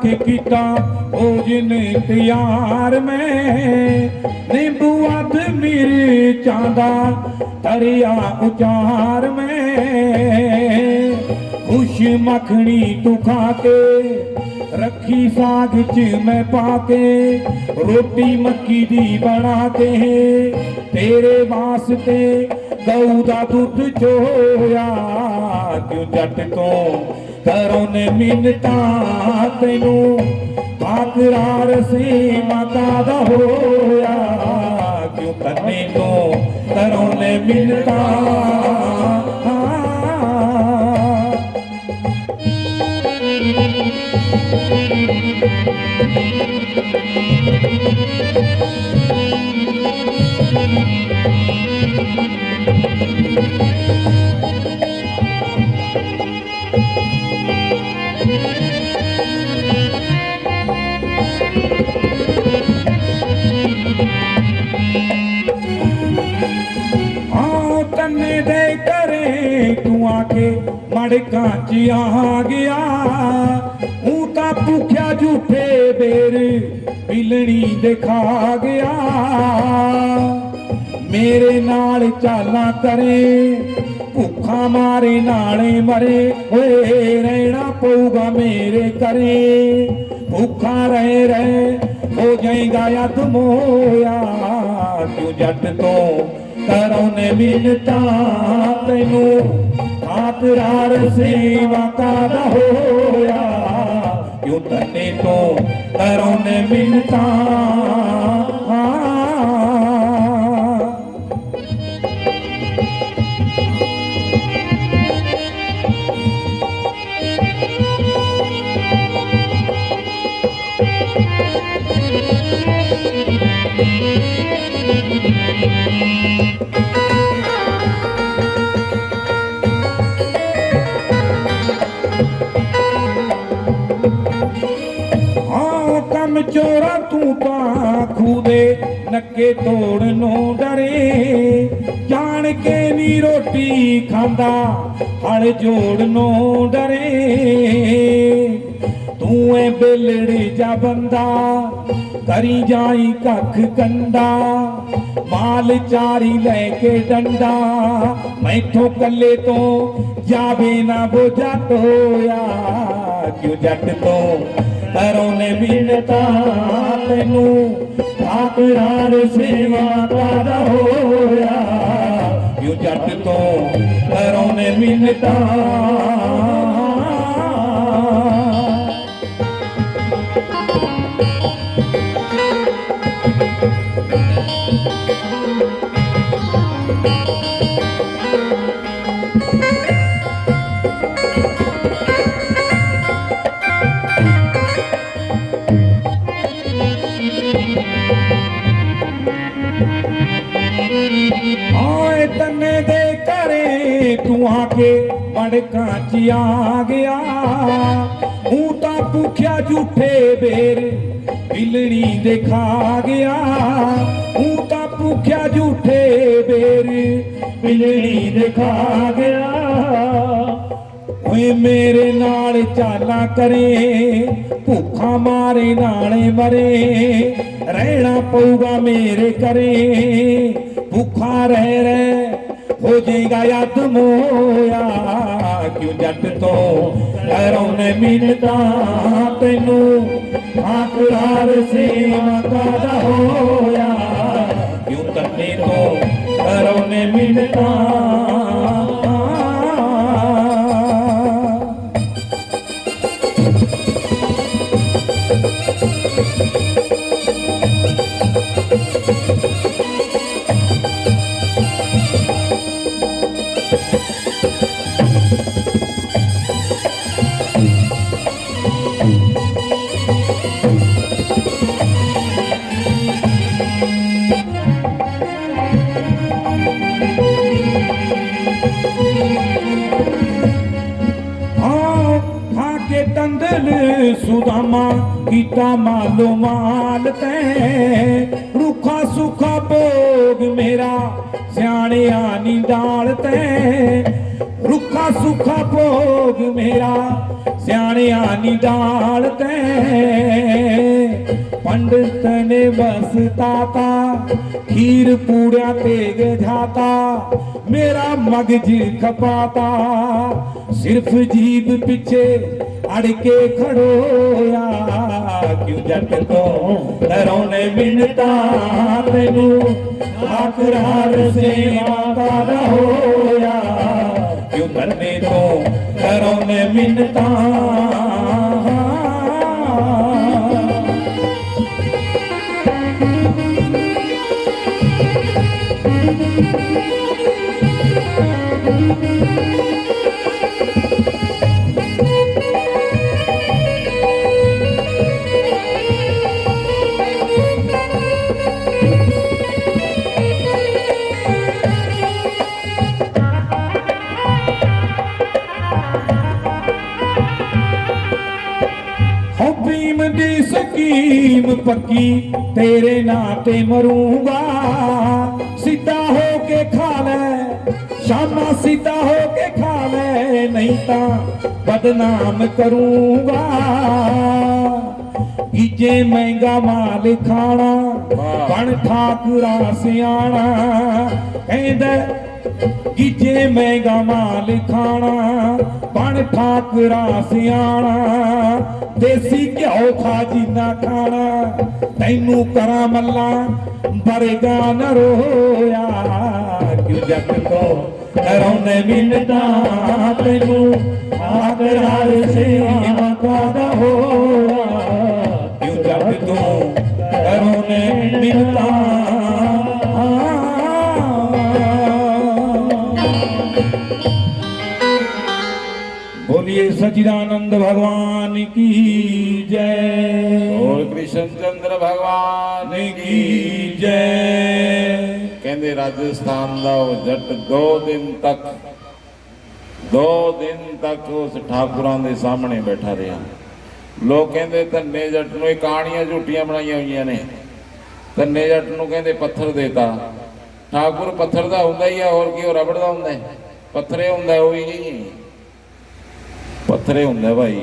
के किता भोजन तैयार में नींबू अध मिर्चां दा तरिया उचार में खुश मखनी तू खा के रखी साग च मैं पाके रोटी मक्की दी बना के तेरे वास्ते गऊ दा दुध चोया क्यों जट तो घरों ने मिन्नता तेनू आकरार से माता दा होया क्यों तन्ने तो घरों ने मिन्नता तन्ने दे करे तू आके मड़का च आ गया हूं तां भुख्या झूठे बेर पिलनी दिखा गया मेरे नाल चाला करे भुखा मारे नाले मरे होए रहना पऊगा मेरे करे भूखा रहे रहे हो जाएगा यद मोया क्यों जट तो घरों ने मिन्नता तेनू आकरार सेवा का होया क्यों तन्ने तो घरों ने मिन्नता कम चोरा तू पाखू दे नक्के तोड़नो डरे जान के नी रोटी खांदा हल जोड़नो डरे तू ए बेलड़े जा बंदा करी जाई कख कंडा माल चारी लेके डंडा मैथों कल्ले तो जावे ना बोझा टोया क्यों जट तो घरों ने मिन्नता तेनू आकरार सेवा का होया क्यों जट तो घरों ने मिन्नता आए तन्ने दे करे तू आके मड़का च आ गया हूं तां भुख्या झूठे बेर पिलनी दिखा गया हूं तां भुख्या झूठे बेर पिलनी दिखा गया ओए मेरे नाल चाला करे भूखा मारे नाले मरे रहना पऊगा मेरे करे भूखा रह रहे हो जाएगा यद मोया क्यों जट तो घरों ने मिन्नता तेनू आकरार सेवा का होया क्यों तन्ने तो घरों ने मिन्नता सुदामा कीता मालो माल तै रूखा सूखा भोग मेरा सियाने आनी डाल तै रूखा सूखा भोग मेरा ਸਿਆਣਿਆਂ ਨੀ ਡਾਲ ਤੈ पंडित ने बसता था खीर पूड़ा तेग जाता मेरा मगज खपाता सिर्फ जीभ पीछे अड़ के खड़ोया क्यों जट को डरोने मिलता तेनू आकरार से माता न होया क्यों करने तो डरोने मिलता भीम दी स्कीम पक्की तेरे नाते मरूंगा सीधा हो के खा ले शामा सीधा हो के खा ले नहीं ता बदनाम करूंगा गीजे महंगा माल खाना बन ठाकुरा सियाणा कहंदा गीजे महंगा माल खाना बन ठाकुरा सियाणा देसी घ्यो खा जीना खाना तैनू करा मल्ला बरेगा न रोया क्यों जग को डरोने मिलता तैनू आकरार से माता दा होया क्यों जग को डरोने मिलता बोलिए सच्चिदानंद भगवान की जय और कृष्णचंद्र भगवान की जय। कहते राजस्थान का वो जट 2 दिन तक उस ठाकुरां दे सामने बैठा रहा। लोग कहते धन्ने जट नूं कहानियां झूठियां बनाईयां होईयां ने। धन्ने जट नूं कहते पत्थर देता। ठाकुर पत्थर दा हुंदा ही है, और की रबड़ दा हुंदा है? पत्थरे हुंदा है, वो ही पत्थरे हुंदा भाई।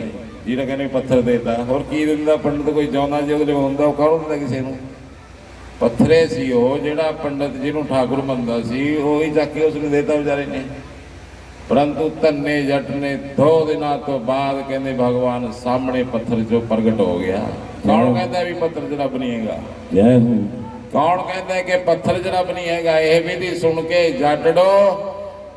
जिहड़ा कहने पत्थर देता, और की दिंदा पंडित? कोई चाहुंदा जे ਉਹਦੇ ਹੁੰਦਾ ਉਹ ਕੌਣ ਹੁੰਦਾ ਕਿਸੇ ਨੂੰ? पत्थरे सी ਉਹ ਜਿਹੜਾ पंडित ਜਿਹਨੂੰ ठाकुर ਮੰਨਦਾ ਸੀ, ਉਹ ਹੀ ਚੱਕ ਕੇ ਉਸਨੂੰ ਦੇਤਾ ਵਿਚਾਰੇ ਨੇ। परंतु धन्ने जट ने 2 दिनों तो बाद कहते भगवान सामने पत्थर जो प्रगट हो गया। कौन कहता है भी पत्थर च रब नहीं हैगा? जय हो। कौन कहता है कि पत्थर च रब नहीं हैगा? यह विधि सुन के जाटड़ो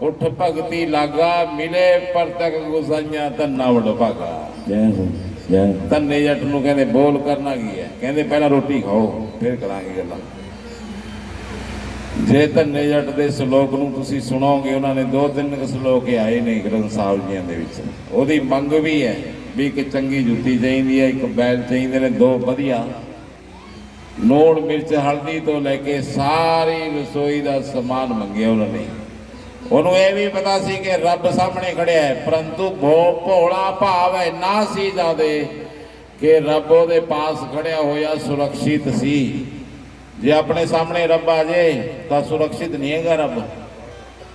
उठ भगती लागा मिले पर तक गुसाइया धन्ना वड़ भागा। जय हो जय। धन्ने जट नूं कहते बोल करना की है? कहते पहला रोटी खाओ फिर करांगे गल्लां। जे धन्ने जट के सलोक नूं तुसीं सुनोगे, उन्होंने 2-3 सलोक आए ने ग्रंथ साहिब जी दे विच। ओहदी मंग भी है भी एक चंगी जुत्ती चाहिए है, एक बैल चाहिए ने, 2 वधिया लूण मिर्च हल्दी तो लैके सारी रसोई का समान मंगे उन्होंने। उन्होंने यह भी पता सी कि रब सामने खड़िया है, परंतु भोला भाव इन्ना सी ज्यादा कि रब उहदे पास खड़िया होया सुरक्षित सी। जे अपने सामने रब आ जाए तो सुरक्षित नहीं है रब,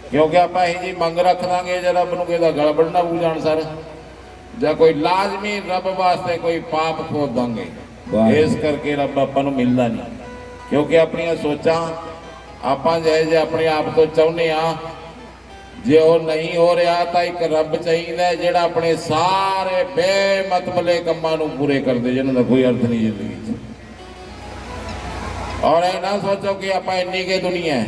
क्योंकि आप जी मंग रख देंगे जे रब नूं किहदा गल बढ़ना पू जाण सर, या कोई लाजमी रब वास्ते कोई पाप खोद देंगे। इस करके रब आपां नूं मिलदा नहीं, क्योंकि अपनियां सोचां आपां जे अपने आप तो चाहुंदे आ, जे वो नहीं हो रहा तो एक रब चाहिए जिहड़ा अपने सारे बेमतबले कम्मां नूं पूरे कर दे, जिन्हां दा कोई अर्थ नहीं जिंदगी। और यह ना सोचो कि आप इन्नी के दुनिया है।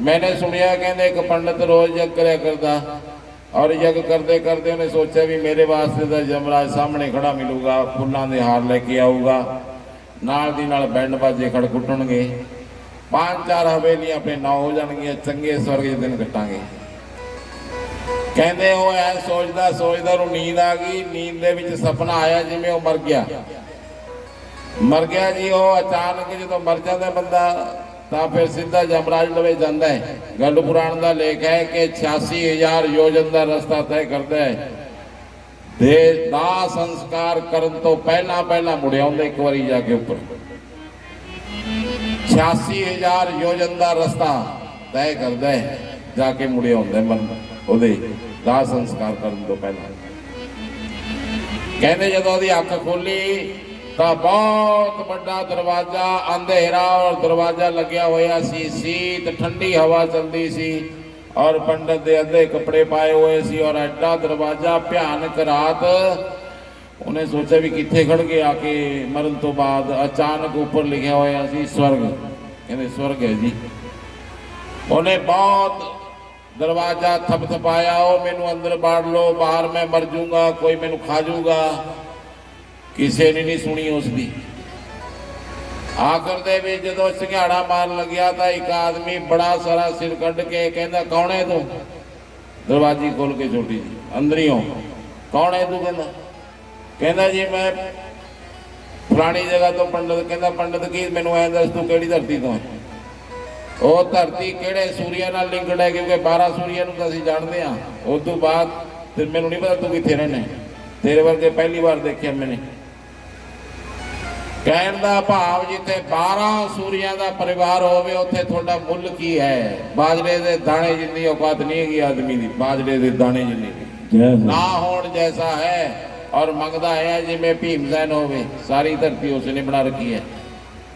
मैंने सुनिया कहते एक पंडित रोज यज्ञ करया करता, और यज्ञ करते करते उन्हें सोचा भी मेरे वास्ते तो यमराज सामने खड़ा मिलूगा, फुल्लां दे हार लेके आऊगा, नाल दी नाल बैंड बाजे खड़कुटणगे, 5-4 हवेलियां अपने नाम हो जाणगियां, चंगे स्वर्ग दे दिन कटांगे। कहते वो ऐ सोचदा सोचदा उहनूं नींद आ गई। नींद दे विच सपना आया जिवें वो मर गया जी। वो अचानक जो मर जाता बंदा तो फिर सीधा यमराज लवे जाता है। गल पुराण का लेख है कि 86,000 योजन का रास्ता तय करता है। दाह संस्कार करन तो पहला मुड़िया एक बार जाके उपर 86,000 योजन का रास्ता तय करता है, जाके मुड़िया मन दाह संस्कार करन तो पहला। ਕਹਿੰਦੇ ਜਦੋਂ ਉਹਦੀ ਅੱਖ ਖੋਲੀ ਤਾਂ ਬਹੁਤ ਵੱਡਾ ਦਰਵਾਜ਼ਾ ਅੰਧੇਰਾ ਔਰ ਦਰਵਾਜ਼ਾ ਲੱਗਿਆ ਹੋਇਆ ਸੀ, ਸੀਤ ਠੰਡੀ ਹਵਾ ਚੱਲਦੀ ਸੀ ਔਰ ਪੰਡਤ ਦੇ ਅੱਧੇ ਕੱਪੜੇ ਪਾਏ ਹੋਏ ਸੀ ਔਰ ਐਡਾ ਦਰਵਾਜ਼ਾ, ਭਿਆਨਕ ਰਾਤ। ਉਹਨੇ ਸੋਚਿਆ ਵੀ ਕਿੱਥੇ ਖੜ ਕੇ ਆ ਕੇ ਮਰਨ ਤੋਂ ਬਾਅਦ ਅਚਾਨਕ ਉੱਪਰ ਲਿਖਿਆ ਹੋਇਆ ਸੀ ਸਵਰਗ। ਕਹਿੰਦੇ ਸਵਰਗ ਹੈ ਜੀ। ਉਹਨੇ ਬਹੁਤ ਦਰਵਾਜ਼ਾ ਥਪਥਪਾਇਆ, ਉਹ ਮੈਨੂੰ ਅੰਦਰ ਬਾੜ ਲਓ, ਬਾਹਰ ਮੈਂ ਮਰ ਜੂੰਗਾ, ਕੋਈ ਮੈਨੂੰ ਖਾ ਜੂਗਾ। ਕਿਸੇ ਨੇ ਨਹੀਂ ਸੁਣੀ ਉਸ ਦੀ। ਆਖਰ ਦੇ ਵਿੱਚ ਜਦੋਂ ਸੰਘਿਆੜਾ ਮਾਰਨ ਲੱਗਿਆ ਤਾਂ ਇੱਕ ਆਦਮੀ ਬੜਾ ਸਾਰਾ ਸਿਰ ਕੱਢ ਕੇ ਕਹਿੰਦਾ ਕੌਣ ਹੈ ਤੂੰ? ਦਰਵਾਜ਼ੀ ਖੋਲ ਕੇ ਛੋਟੀ ਜੀ ਅੰਦਰੀਓਂ, ਕੌਣ ਹੈ ਤੂੰ? ਕਹਿੰਦਾ ਜੀ ਮੈਂ ਫਲਾਣੀ ਜਗ੍ਹਾ ਤੋਂ ਪੰਡਤ। ਕਹਿੰਦਾ ਪੰਡਤ ਕੀ, ਮੈਨੂੰ ਐਂ ਦੱਸ ਤੂੰ ਕਿਹੜੀ ਧਰਤੀ ਤੋਂ ਹੈ? ਉਹ ਧਰਤੀ ਕਿਹੜੇ ਸੂਰੀਆ ਨਾਲ ਲਿੰਕਡ ਹੈ, ਕਿਉਂਕਿ 12 ਸੂਰੀਆ ਨੂੰ ਤਾਂ ਅਸੀਂ ਜਾਣਦੇ ਹਾਂ। ਉਸ ਤੋਂ ਬਾਅਦ ਤੇ ਮੈਨੂੰ ਨਹੀਂ ਪਤਾ ਤੂੰ ਕਿੱਥੇ ਰਹਿਣਾ, ਤੇਰੇ ਵਰਗੇ ਪਹਿਲੀ ਵਾਰ ਦੇਖਿਆ ਮੈਨੇ। ਕਹਿਣ ਦਾ ਭਾਵ ਜਿੱਥੇ 12 ਸੂਰੀਆਂ ਦਾ ਪਰਿਵਾਰ ਹੋਵੇ ਉੱਥੇ ਤੁਹਾਡਾ ਮੁੱਲ ਕੀ ਹੈ? ਬਾਜਰੇ ਦੇ ਦਾਣੇ ਜਿੰਨੀ ਔਕਾਤ ਨਹੀਂ ਹੈਗੀ ਆਦਮੀ ਦੀ, ਬਾਜਰੇ ਦੇ ਦਾਣੇ ਜਿੰਨੀ ਨਾ ਹੋਣ ਜੈਸਾ ਹੈ। ਔਰ ਮੰਗਦਾ ਹੈ ਜਿਵੇਂ ਭੀਮਸੈਨ ਹੋਵੇ। ਸਾਰੀ ਧਰਤੀ ਉਸਨੇ ਬਣਾ ਰੱਖੀ ਹੈ।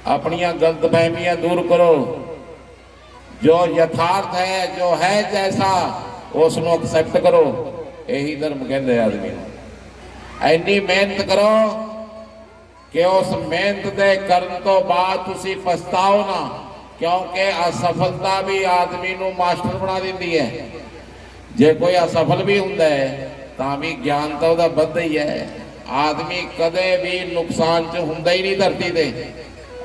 ਆਪਣੀਆਂ ਗਲਤਫਹਿਮੀਆਂ ਦੂਰ ਕਰੋ। ਜੋ ਯਥਾਰਥ ਹੈ, ਜੋ ਹੈ ਜੈਸਾ, ਉਸ ਨੂੰ ਐਕਸੈਪਟ ਕਰੋ। ਇਹੀ ਧਰਮ ਕਹਿੰਦੇ ਆਦਮੀ ਨੂੰ। ਇੰਨੀ ਮਿਹਨਤ ਕਰੋ ਕਿ ਉਸ ਮਿਹਨਤ ਦੇ ਕਰਨ ਤੋਂ ਬਾਅਦ ਤੁਸੀਂ ਪਛਤਾਓ ਨਾ, ਕਿਉਂਕਿ ਅਸਫਲਤਾ ਵੀ ਆਦਮੀ ਨੂੰ ਮਾਸਟਰ ਬਣਾ ਦਿੰਦੀ ਹੈ। ਜੇ ਕੋਈ ਅਸਫਲ ਵੀ ਹੁੰਦਾ ਹੈ ਤਾਂ ਵੀ ਗਿਆਨ ਤਾਂ ਉਹਦਾ ਵੱਧਦਾ ਹੀ ਹੈ। ਆਦਮੀ ਕਦੇ ਵੀ ਨੁਕਸਾਨ 'ਚ ਹੁੰਦਾ ਹੀ ਨਹੀਂ ਧਰਤੀ ਤੇ।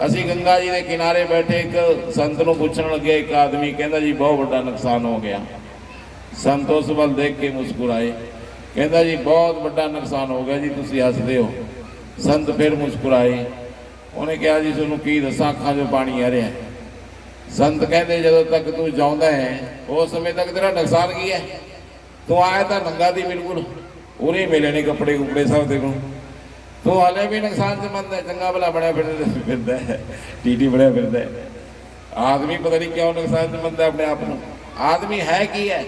ਅਸੀਂ ਗੰਗਾ ਜੀ ਦੇ ਕਿਨਾਰੇ ਬੈਠੇ ਇੱਕ ਸੰਤ ਨੂੰ ਪੁੱਛਣ ਲੱਗੇ, ਇੱਕ ਆਦਮੀ ਕਹਿੰਦਾ ਜੀ ਬਹੁਤ ਵੱਡਾ ਨੁਕਸਾਨ ਹੋ ਗਿਆ। ਸੰਤ ਉਸ ਵੱਲ ਦੇਖ ਕੇ ਮੁਸਕਰਾਏ, ਕਹਿੰਦਾ ਜੀ ਬਹੁਤ ਵੱਡਾ ਨੁਕਸਾਨ ਹੋ ਗਿਆ ਜੀ, ਤੁਸੀਂ ਹੱਸਦੇ ਹੋ। ਸੰਤ ਫਿਰ ਮੁਸਕਰਾਏ। ਉਹਨੇ ਕਿਹਾ ਜੀ ਤੁਹਾਨੂੰ ਕੀ ਦੱਸਾਂ, ਅੱਖਾਂ 'ਚੋਂ ਪਾਣੀ ਆ ਰਿਹਾ। ਸੰਤ ਕਹਿੰਦੇ ਜਦੋਂ ਤੱਕ ਤੂੰ ਜਾਉਂਦਾ ਹੈ ਉਸ ਸਮੇਂ ਤੱਕ ਤੇਰਾ ਨੁਕਸਾਨ ਕੀ ਹੈ? ਤੂੰ ਆਇਆ ਤਾਂ ਨੰਗਾ ਦੀ ਬਿਲਕੁਲ, ਉਹਨੇ ਮਿਲੇ ਨੇ ਕੱਪੜੇ ਕੁਪੜੇ ਸਭ ਦੇ ਕੋਲ। ਤੂੰ ਹਾਲੇ ਵੀ ਨੁਕਸਾਨ 'ਚ ਮੰਨਦਾ, ਚੰਗਾ ਭਲਾ ਬਣਿਆ ਫਿਰਦਾ ਹੈ, ਟੀਟੀ ਬਣਿਆ ਫਿਰਦਾ ਹੈ। ਆਦਮੀ ਪਤਾ ਨਹੀਂ ਕਿਉਂ ਨੁਕਸਾਨ 'ਚ ਮੰਨਦਾ ਆਪਣੇ ਆਪ ਨੂੰ। ਆਦਮੀ ਹੈ ਕੀ ਹੈ?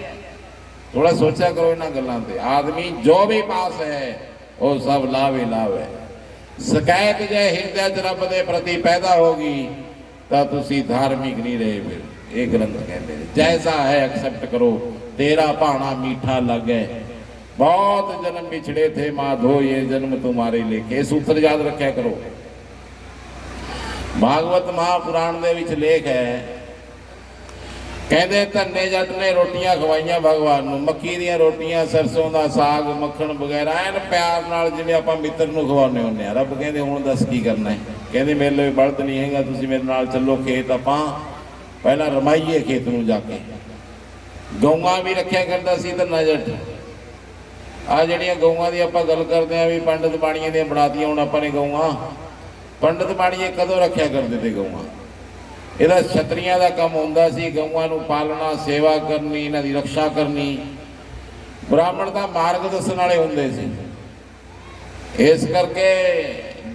ਥੋੜਾ ਸੋਚਿਆ ਕਰੋ ਇਹਨਾਂ ਗੱਲਾਂ ਤੇ। ਆਦਮੀ ਜੋ ਵੀ ਪਾਸ ਹੈ ਉਹ ਸਭ ਲਾਭ ਹੀ ਲਾਭ ਹੈ। ਸ਼ਿਕਾਇਤ ਜੇ ਹਿਰਦੇ 'ਚ ਰੱਬ ਦੇ ਪ੍ਰਤੀ ਪੈਦਾ ਹੋਗੀ ਤਾਂ ਤੁਸੀਂ ਧਾਰਮਿਕ ਨਹੀਂ ਰਹੇ। ਫਿਰ ਇਹ ਗ੍ਰੰਥ ਕਹਿੰਦੇ ਨੇ ਜੈਸਾ ਹੈ ਐਕਸੈਪਟ ਕਰੋ, तेरा भाना मीठा लगे, बहुत जन्म बिछड़े थे माधो ये जन्म तुम्हारे लेके। सूत्र याद रखा करो। भागवत महापुराण दे विच लेख है, कहते धन्ने जट ने रोटियां खवाइयां भगवान नूं, मक्की दियां रोटियां, सरसों दा साग, मक्खण वगैरह एन प्यार नाल जिवें आपां मित्र नूं खवाउने हुंदे आ। रब कहंदे हुण दस की करना है? कहंदे मेरे लिए बलद नहीं हैगा, तुसीं मेरे नाल चलो खेत, आपां पहला रमाइए खेत नूं जाके। गऊआं भी रखिया करता सी धन्ना जट। आ जिहड़ियां गऊआं दी आपां गल करदे आ भी पंडित बाणीआं दी बनातियां, हुण आपां ने गऊआं पंडित बाणीए कदों रखिया करदे ते गऊआं? ਇਹਦਾ ਛਤਰੀਆਂ ਦਾ ਕੰਮ ਹੁੰਦਾ ਸੀ, ਗਊਆਂ ਨੂੰ ਪਾਲਣਾ, ਸੇਵਾ ਕਰਨੀ, ਇਹਨਾਂ ਦੀ ਰੱਖਿਆ ਕਰਨੀ। ਬ੍ਰਾਹਮਣ ਦਾ ਮਾਰਗ ਦੱਸਣ ਵਾਲੇ ਹੁੰਦੇ ਸੀ। ਇਸ ਕਰਕੇ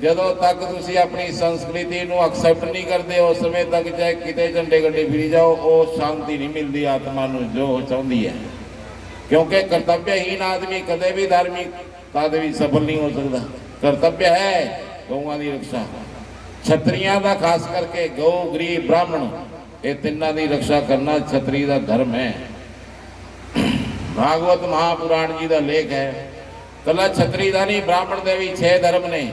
ਜਦੋਂ ਤੱਕ ਤੁਸੀਂ ਆਪਣੀ ਸੰਸਕ੍ਰਿਤੀ ਨੂੰ ਐਕਸੈਪਟ ਨਹੀਂ ਕਰਦੇ ਉਸ ਸਮੇਂ ਤੱਕ ਚਾਹੇ ਕਿਤੇ ਝੰਡੇ ਗੱਡੇ ਫਿਰੀ ਜਾਓ, ਉਹ ਸ਼ਾਂਤੀ ਨਹੀਂ ਮਿਲਦੀ ਆਤਮਾ ਨੂੰ ਜੋ ਚਾਹੁੰਦੀ ਹੈ। ਕਿਉਂਕਿ ਕਰਤੱਵਯਹੀਨ ਆਦਮੀ ਕਦੇ ਵੀ ਧਾਰਮਿਕਤਾ ਦੇ ਵਿੱਚ ਸਫਲ ਨਹੀਂ ਹੋ ਸਕਦਾ। ਕਰਤੱਵਯ ਹੈ ਗਊਆਂ ਦੀ ਰੱਖਿਆ। ਛਤਰੀਆਂ ਦਾ ਖਾਸ ਕਰਕੇ ਗਊ, ਗਰੀਬ, ਬ੍ਰਾਹਮਣ, ਇਹ ਤਿੰਨਾਂ ਦੀ ਰੱਖਿਆ ਕਰਨਾ ਛਤਰੀ ਦਾ ਧਰਮ ਹੈ। ਭਾਗਵਤ ਮਹਾਪੁਰਾਣ ਜੀ ਦਾ ਲੇਖ ਹੈ। ਕੱਲਾ ਛਤਰੀ ਦਾ ਨਹੀਂ, ਬ੍ਰਾਹਮਣ ਦੇ ਵੀ 6 ਧਰਮ ਨੇ।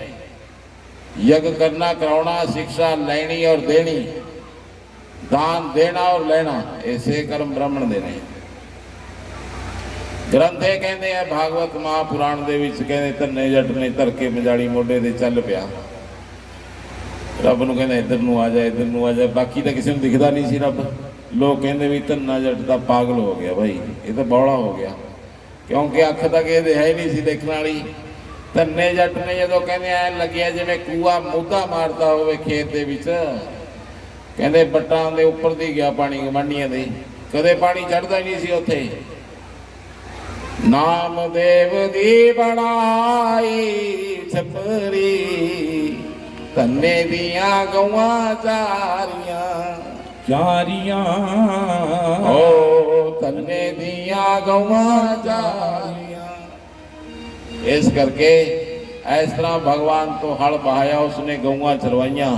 यज्ञ करना, कराना, शिक्षा लेनी और देनी, दान देना और लेना, ऐसे कर्म ब्राह्मण देने। ग्रंथ ये कहते हैं भागवत महापुराण दे विच कहते धन्ने जट ने धर के मजाली मोढे ते चल पिया। रब नूं कहंदा इधर नूं आ जा, इधर नूं आ जा। बाकी तो किसी नूं दिखदा नहीं सी रब। लोग कहंदे भी धन्ना जट तां पागल हो गया भाई, ये तो बौला हो गया, क्योंकि अख तक ये है नहीं सी देखने वाली। धन्ने जट ने जो कहते ऐ लगे जिवें कूआ मुद्दा मारता होवे खेत दे विच। कहते बट्टां दे उपर दी गया पानी, गवांढियां दे कदे पानी चढ़दा ही नहीं सी उत्थे। नामदेव दी बनाई छपरी, धन्ने दियां गौआं चारियां चारियां, ओ धन्ने दियां गौआं चारियां। इस करके ਇਸ ਤਰ੍ਹਾਂ ਭਗਵਾਨ ਤੋਂ ਹਲ ਬਹਾਇਆ, ਉਸਨੇ ਗਊਆਂ ਚਰਵਾਈਆਂ।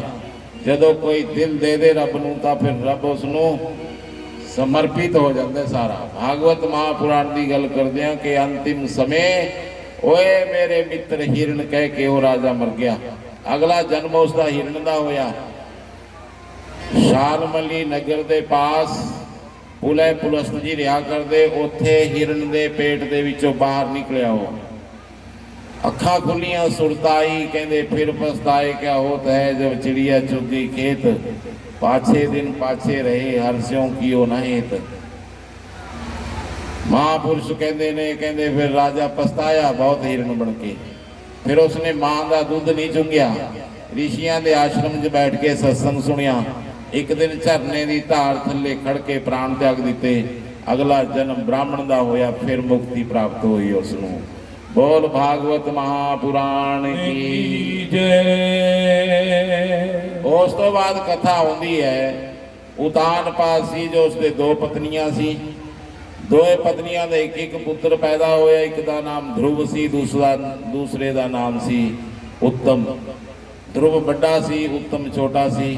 ਜਦੋਂ ਕੋਈ ਦਿਲ ਦੇ ਦੇ ਰੱਬ ਨੂੰ ਤਾਂ ਫਿਰ ਰੱਬ ਉਸ ਨੂੰ ਸਮਰਪਿਤ ਹੋ ਜਾਂਦਾ ਸਾਰਾ। ਭਾਗਵਤ ਮਹਾਪੁਰਾਣ ਦੀ ਗੱਲ ਕਰਦੇ ਆ ਕਿ ਅੰਤਿਮ ਸਮੇਂ ਓਏ ਮੇਰੇ ਮਿੱਤਰ ਹਿਰਨ ਕਹਿ ਕੇ ਉਹ ਰਾਜਾ ਮਰ ਗਿਆ। ਅਗਲਾ ਜਨਮ ਉਸ ਦਾ ਹਿਰਨ ਦਾ ਹੋਇਆ। ਸ਼ਾਲਮਲੀ ਨਗਰ ਦੇ ਪਾਸ ਪੁਲੇ ਪੁਲਸਤ ਜੀ ਰਿਹਾ ਕਰਦੇ, ਉੱਥੇ ਹਿਰਨ ਦੇ ਪੇਟ ਦੇ ਵਿੱਚੋਂ ਬਾਹਰ ਨਿਕਲਿਆ। ਉਹ ਅੱਖਾਂ ਖੁੱਲੀਆਂ, ਸੁਰਤਾਈ, ਕਹਿੰਦੇ ਫਿਰ ਪਛਤਾਏ ਕਿਆ ਹੋਤ ਹੈ ਜਬ ਚਿੜੀਆ ਚੁਗੀ ਖੇਤ, ਪਾਛੇ ਦਿਨ ਪਾਛੇ ਰਹੇ ਹਰਸਿਓਂ ਕੀਓ ਨਾ ਹੇਤ। ਮਹਾਂਪੁਰਸ਼ ਕਹਿੰਦੇ ਨੇ, ਕਹਿੰਦੇ ਫਿਰ ਰਾਜਾ ਪਛਤਾਇਆ ਬਹੁਤ ਹਿਰਨ ਬਣ ਕੇ। ਫਿਰ ਉਸਨੇ ਮਾਂ ਦਾ ਦੁੱਧ ਨਹੀਂ ਚੁੰਗਿਆ, ਰਿਸ਼ੀਆਂ ਦੇ ਆਸ਼ਰਮ 'ਚ ਬੈਠ ਕੇ ਸਤਸੰਗ ਸੁਣਿਆ। ਇੱਕ ਦਿਨ ਝਰਨੇ ਦੀ ਧਾਰ ਥੱਲੇ ਖੜ ਕੇ ਪ੍ਰਾਣ ਤਿਆਗ ਦਿੱਤੇ। ਅਗਲਾ ਜਨਮ ਬ੍ਰਾਹਮਣ ਦਾ ਹੋਇਆ, ਫਿਰ ਮੁਕਤੀ ਪ੍ਰਾਪਤ ਹੋਈ ਉਸ ਨੂੰ। ਬੋਲ ਭਾਗਵਤ ਮਹਾਪੁਰਾਣ ਕੀ ਜੈ। ਉਸ ਤੋਂ ਬਾਅਦ ਕਥਾ ਆਉਂਦੀ ਹੈ, ਉਤਾਨਪਾਦ ਸੀ ਜੋ ਉਸਦੇ ਦੋ ਪਤਨੀਆਂ ਸੀ। ਦੋਏ ਪਤਨੀਆਂ ਦਾ ਇੱਕ ਇੱਕ ਪੁੱਤਰ ਪੈਦਾ ਹੋਇਆ। ਇੱਕ ਦਾ ਨਾਮ ਧਰੁਵ ਸੀ, ਦੂਸਰੇ ਦਾ ਨਾਮ ਸੀ ਉੱਤਮ। ਧਰੁਵ ਵੱਡਾ ਸੀ, ਉੱਤਮ ਛੋਟਾ ਸੀ।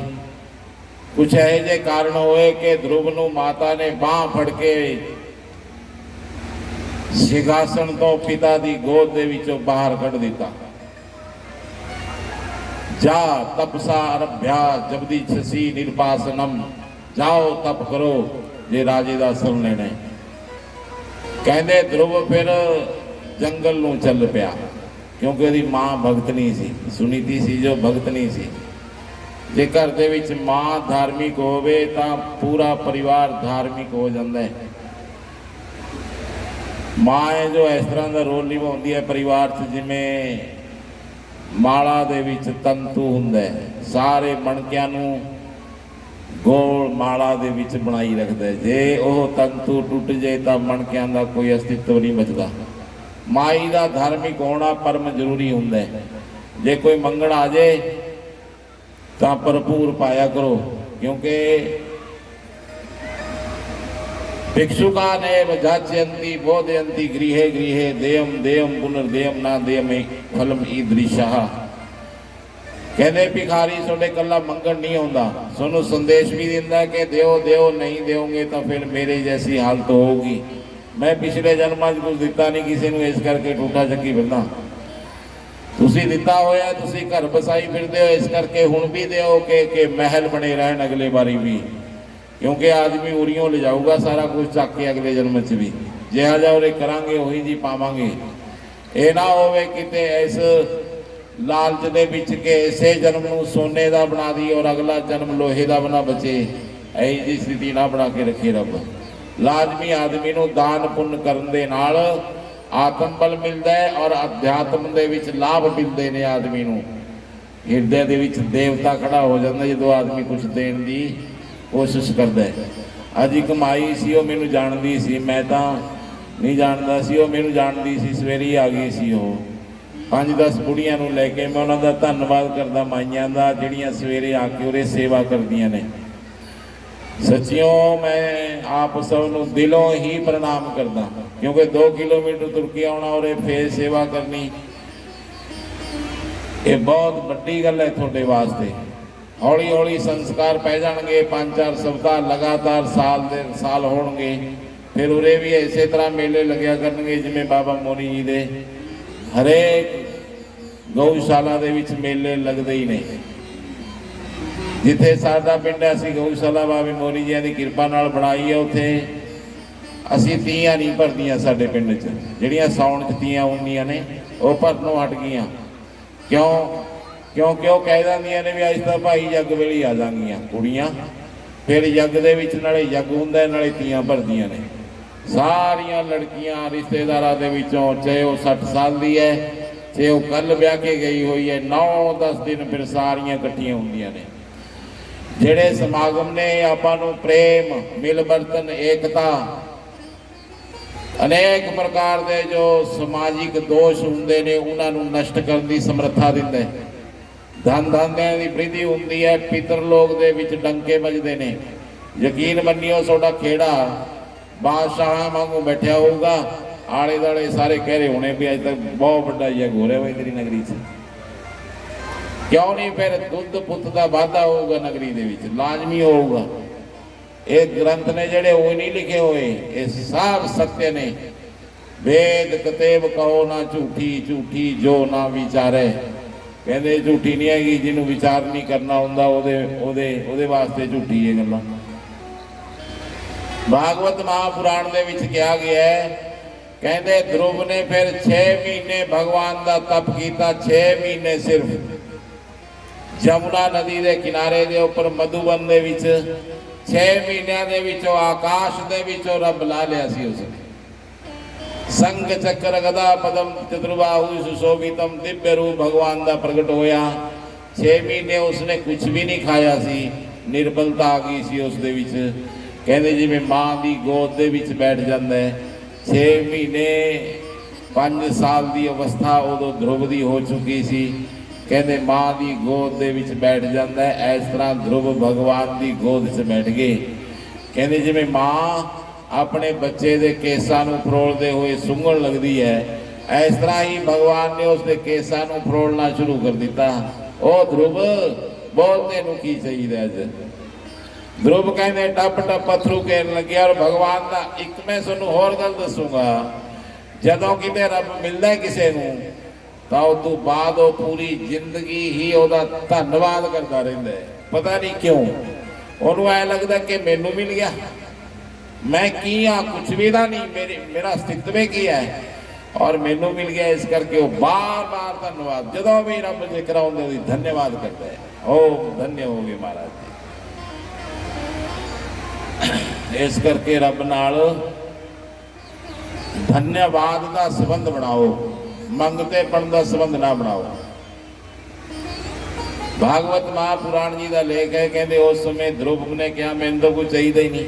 ਕੁਛ ਇਹੋ ਜਿਹੇ ਕਾਰਨ ਹੋਏ ਕਿ ਧਰੁਵ ਨੂੰ ਮਾਤਾ ਨੇ ਬਾਂਹ ਫੜ ਕੇ ਸਿੰਘਾਸਣ ਤੋਂ ਪਿਤਾ ਦੀ ਗੋਦ ਦੇ ਵਿੱਚੋਂ ਬਾਹਰ ਕੱਢ ਦਿੱਤਾ। ਜਾ ਤਪਸਾ ਅਰਭਿਆ ਜਬਦੀ ਛਸੀ ਨਿਰਪਾਸਨਮ, ਜਾਓ ਤਪ ਕਰੋ ਜੇ ਰਾਜੇ ਦਾ ਅਸਲ ਲੈਣਾ। ਕਹਿੰਦੇ ਧਰੁਵ ਫਿਰ ਜੰਗਲ ਨੂੰ ਚੱਲ ਪਿਆ, ਕਿਉਂਕਿ ਉਹਦੀ ਮਾਂ ਭਗਤਨੀ ਸੀ, ਸੁਨੀਤੀ ਸੀ ਜੋ ਭਗਤਨੀ ਸੀ। ਜੇ ਘਰ ਦੇ ਵਿੱਚ ਮਾਂ ਧਾਰਮਿਕ ਹੋਵੇ ਤਾਂ ਪੂਰਾ ਪਰਿਵਾਰ ਧਾਰਮਿਕ ਹੋ ਜਾਂਦਾ ਹੈ। ਮਾਂ ਹੈ ਜੋ ਇਸ ਤਰ੍ਹਾਂ ਦਾ ਰੋਲ ਨਿਭਾਉਂਦੀ ਹੈ ਪਰਿਵਾਰ 'ਚ, ਜਿਵੇਂ ਮਾਲਾ ਦੇ ਵਿੱਚ ਤੰਤੂ ਹੁੰਦਾ ਹੈ, ਸਾਰੇ ਮਣਕਿਆਂ ਨੂੰ ਗੋਲ ਮਾਲਾ ਦੇ ਵਿੱਚ ਬਣਾਈ ਰੱਖਦਾ ਹੈ। ਜੇ ਉਹ ਤੰਤੂ ਟੁੱਟ ਜਾਏ ਤਾਂ ਮਣਕਿਆਂ ਦਾ ਕੋਈ ਅਸਤਿਤਵ ਨਹੀਂ ਬਚਦਾ। ਮਾਈ ਦਾ ਧਾਰਮਿਕ ਹੋਣਾ ਪਰਮ ਜ਼ਰੂਰੀ ਹੁੰਦਾ ਹੈ। ਜੇ ਕੋਈ ਮੰਗਣ ਆ ਜਾਏ ਤਾਂ ਭਰਪੂਰ ਪਾਇਆ ਕਰੋ, ਕਿਉਂਕਿ भिक्षुका ने जाच्यन्ति बोधयन्ति गृहे गृहे देयम देयम पुनर्देयम ना देयम फलम ईदृशः। कहते भिखारी ਤੁਹਾਡੇ ਕੱਲਾ ਮੰਗਣ ਨਹੀਂ ਆਉਂਦਾ, ਤੁਹਾਨੂੰ ਸੰਦੇਸ਼ ਵੀ ਦਿੰਦਾ ਕਿ ਦਿਓ ਦਿਓ, ਨਹੀਂ ਦਿਓਗੇ ਤਾਂ ਫਿਰ ਮੇਰੇ ਜੈਸੀ ਹਾਲਤ ਹੋਊਗੀ। ਮੈਂ ਪਿਛਲੇ ਜਨਮਾਂ 'ਚ ਕੁਝ ਦਿੱਤਾ ਨਹੀਂ ਕਿਸੇ ਨੂੰ, ਇਸ ਕਰਕੇ ਟੂਟਾ ਚੱਕੀ ਫਿਰਦਾ। ਤੁਸੀਂ ਦਿੱਤਾ ਹੋਇਆ, ਤੁਸੀਂ ਘਰ ਬਸਾਈ ਫਿਰਦੇ ਹੋ, ਇਸ ਕਰਕੇ ਹੁਣ ਵੀ ਦਿਓ ਕਿ ਮਹਿਲ ਬਣੇ ਰਹਿਣ ਅਗਲੇ ਵਾਰੀ ਵੀ, ਕਿਉਂਕਿ ਆਦਮੀ ਉਰੀਓਂ ਲਿਜਾਊਗਾ ਸਾਰਾ ਕੁਝ ਚੱਕ ਕੇ ਅਗਲੇ ਜਨਮ 'ਚ ਵੀ। ਜਿਹਾ ਜਿਹਾ ਉਰੇ ਕਰਾਂਗੇ ਉਹੀ ਜੀ ਪਾਵਾਂਗੇ। ਇਹ ਨਾ ਹੋਵੇ ਕਿਤੇ ਇਸ ਲਾਲਚ ਦੇ ਵਿੱਚ ਕਿ ਇਸੇ ਜਨਮ ਨੂੰ ਸੋਨੇ ਦਾ ਬਣਾ ਦੀ ਔਰ ਅਗਲਾ ਜਨਮ ਲੋਹੇ ਦਾ ਬਣਾ ਬਚੇ। ਇਹੀ ਜੀ ਸਥਿਤੀ ਨਾ ਬਣਾ ਕੇ ਰੱਖੇ ਰੱਬ। ਲਾਜ਼ਮੀ ਆਦਮੀ ਨੂੰ ਦਾਨ ਪੁੰਨ ਕਰਨ ਦੇ ਨਾਲ ਆਤਮ ਬਲ ਮਿਲਦਾ ਹੈ ਔਰ ਅਧਿਆਤਮ ਦੇ ਵਿੱਚ ਲਾਭ ਮਿਲਦੇ ਨੇ ਆਦਮੀ ਨੂੰ। ਹਿਰਦੇ ਦੇ ਵਿੱਚ ਦੇਵਤਾ ਖੜਾ ਹੋ ਜਾਂਦਾ ਜਦੋਂ ਆਦਮੀ ਕੁਝ ਦੇਣ ਦੀ ਕੋਸ਼ਿਸ਼ ਕਰਦਾ ਹੈ। ਅੱਜ ਇੱਕ ਮਾਈ ਸੀ, ਉਹ ਮੈਨੂੰ ਜਾਣਦੀ ਸੀ, ਮੈਂ ਤਾਂ ਨਹੀਂ ਜਾਣਦਾ ਸੀ। ਉਹ ਮੈਨੂੰ ਜਾਣਦੀ ਸੀ, ਸਵੇਰੇ ਹੀ ਆ ਗਈ ਸੀ। ਉਹ 5-10 ਬੁੜੀਆਂ ਨੂੰ ਲੈ ਕੇ। ਮੈਂ ਉਹਨਾਂ ਦਾ ਧੰਨਵਾਦ ਕਰਦਾ ਮਾਈਆਂ ਦਾ, ਜਿਹੜੀਆਂ ਸਵੇਰੇ ਆ ਕੇ ਉਰੇ ਸੇਵਾ ਕਰਦੀਆਂ ਨੇ। ਸੱਚਿਓਂ ਮੈਂ ਆਪ ਸਭ ਨੂੰ ਦਿਲੋਂ ਹੀ ਪ੍ਰਣਾਮ ਕਰਦਾ, ਕਿਉਂਕਿ 2 ਕਿਲੋਮੀਟਰ ਤੁਰ ਕੇ ਆਉਣਾ ਔਰ ਫੇਰ ਸੇਵਾ ਕਰਨੀ, ਇਹ ਬਹੁਤ ਵੱਡੀ ਗੱਲ ਹੈ ਤੁਹਾਡੇ ਵਾਸਤੇ। ਹੌਲੀ ਹੌਲੀ ਸੰਸਕਾਰ ਪੈ ਜਾਣਗੇ, 5-4 ਸਪਤਾਹ ਲਗਾਤਾਰ ਸਾਲ ਹੋਣਗੇ। ਫਿਰ ਉਰੇ ਵੀ ਇਸੇ ਤਰ੍ਹਾਂ ਮੇਲੇ ਲੱਗਿਆ ਕਰਨਗੇ ਜਿਵੇਂ ਬਾਬਾ ਮੋਨੀ ਜੀ ਦੇ ਹਰੇਕ ਗਊਸ਼ਾਲਾ ਦੇ ਵਿੱਚ ਮੇਲੇ ਲੱਗਦੇ ਹੀ ਨੇ। ਜਿੱਥੇ ਸਾਡਾ ਪਿੰਡ ਅਸੀਂ ਗਊਸ਼ਾਲਾ ਬਾਬੇ ਮੋਨੀ ਜੀ ਦੀ ਕਿਰਪਾ ਨਾਲ ਬਣਾਈ ਹੈ, ਉੱਥੇ ਅਸੀਂ ਤੀਆਂ ਨਹੀਂ ਭਰਦੀਆਂ। ਸਾਡੇ ਪਿੰਡ 'ਚ ਜਿਹੜੀਆਂ ਸਾਉਣ 'ਚ ਤੀਆਂ ਹੁੰਦੀਆਂ ਨੇ ਉਹ ਭਰਨੋਂ ਹਟ ਗਈਆਂ। ਕਿਉਂਕਿ ਉਹ ਕਹਿ ਦਿੰਦੀਆਂ ਨੇ ਵੀ ਅੱਜ ਤਾਂ ਭਾਈ ਜੱਗ ਵੇਲੇ ਆ ਜਾਣਗੀਆਂ ਕੁੜੀਆਂ। ਫਿਰ ਜੱਗ ਦੇ ਵਿੱਚ ਨਾਲੇ ਜੱਗ ਹੁੰਦਾ ਨਾਲੇ ਤੀਆਂ ਭਰਦੀਆਂ ਨੇ। ਸਾਰੀਆਂ ਲੜਕੀਆਂ ਰਿਸ਼ਤੇਦਾਰਾਂ ਦੇ ਵਿੱਚੋਂ, ਚਾਹੇ ਉਹ 60 ਸਾਲ ਦੀ ਹੈ, ਚਾਹੇ ਉਹ ਕੱਲ ਵਿਆਹ ਕੇ ਗਈ ਹੋਈ ਹੈ, 9-10 ਦਿਨ ਫਿਰ ਸਾਰੀਆਂ ਇਕੱਠੀਆਂ ਹੁੰਦੀਆਂ ਨੇ। ਜਿਹੜੇ ਸਮਾਗਮ ਨੇ ਆਪਾਂ ਨੂੰ ਪ੍ਰੇਮ, ਮਿਲ ਵਰਤਨ, ਏਕਤਾ, ਅਨੇਕ ਪ੍ਰਕਾਰ ਦੇ ਜੋ ਸਮਾਜਿਕ ਦੋਸ਼ ਹੁੰਦੇ ਨੇ ਉਹਨਾਂ ਨੂੰ ਨਸ਼ਟ ਕਰਨ ਦੀ ਸਮਰੱਥਾ ਦਿੰਦਾ ਹੈ। ਧਨ ਧੰਦਿਆਂ ਦੀ ਬ੍ਰਿਧੀ ਹੁੰਦੀ ਹੈ। ਪਿਤਰ ਲੋਕ ਦੇ ਵਿੱਚ ਡੰਕੇ ਵੱਜਦੇ ਨੇ। ਯਕੀਨ ਮੰਨਿਓ ਤੁਹਾਡਾ ਖੇੜਾ ਬਾਦਸ਼ਾਹਾਂ ਵਾਂਗੂ ਬੈਠਿਆ ਹੋਊਗਾ। आले दुआले सारे कह रहे होने भी अज तक बहुत बड़ा यज्ञ हो रहा भाई तेरी नगरी च, क्यों नहीं? फिर दुध पुत का वाधा होगा नगरी दे विच, लाजमी होगा। ये ग्रंथ ने जेड़े वो नहीं लिखे हुए, ये सब सत्य ने। वेद कतेब कहो ना झूठी, झूठी जो ना विचारे। कहते झूठी नहीं हैगी, जिन्हों विचार नहीं करना हुंदा ओदे वास्ते झूठी है गल्लां। भागवत महापुराण दे विच कहा गया है, कहते ध्रुव ने फिर 6 महीने भगवान का तप किया। 6 महीने सिर्फ जमुना नदी के किनारे के उपर मधुबन दे विच 6 महीनों के विचों आकाश के विचों रब ला लिया सी उसने। संग चक्र गदा पदम चतुर्बाहु सुशोभितम दिव्य रूप भगवान का प्रगट होया। 6 महीने उसने कुछ भी नहीं खाया सी, निर्बलता आ गई सी उस दे विच। कहते जिवें मां की गोद दे विच बैठ जाता है। 6 महीने 5 साल की अवस्था उदों ध्रुव की हो चुकी सी। कहते मां की गोद दे विच बैठ जाता है, इस तरह ध्रुव भगवान की गोद च बैठ गए। कहते जिवें मां अपने बच्चे के केसां नूं फरोलदे हुए सुंघण लगती है, इस तरह ही भगवान ने उसके केसां नूं फरोलना शुरू कर दिता। ओ ध्रुव बोल तेनू की चाहिए अज? ध्रुव कहते टप टप पत्थरू घेरन लगे। और भगवान का एक मैं तुहानूं होर गल दसूंगा, जदों किते रब मिलदा है किसी नूं तो उस तो बाद वो पूरी जिंदगी ही उसका धन्यवाद करता रहिंदा है। पता नहीं क्यों उन्होंने ऐ लगता कि मैनू मिल गया, मैं की हाँ, कुछ भी था नहीं, मेरा अस्तित्व की है और मैनू मिल गया। इस करके वो बार बार धन्यवाद, जदों भी रब जिक्र आउंदा उहदी धन्यवाद करता है। ओ धन्य हो गए महाराज जी। इस करके रब नाल धन्यवाद का संबंध बनाओ, मंगतेपन का संबंध ना बनाओ। भागवत महापुराण जी का लेख है, कहते उस समय ध्रुव ने कहा मैंने तो कुछ चाहिए ही नहीं।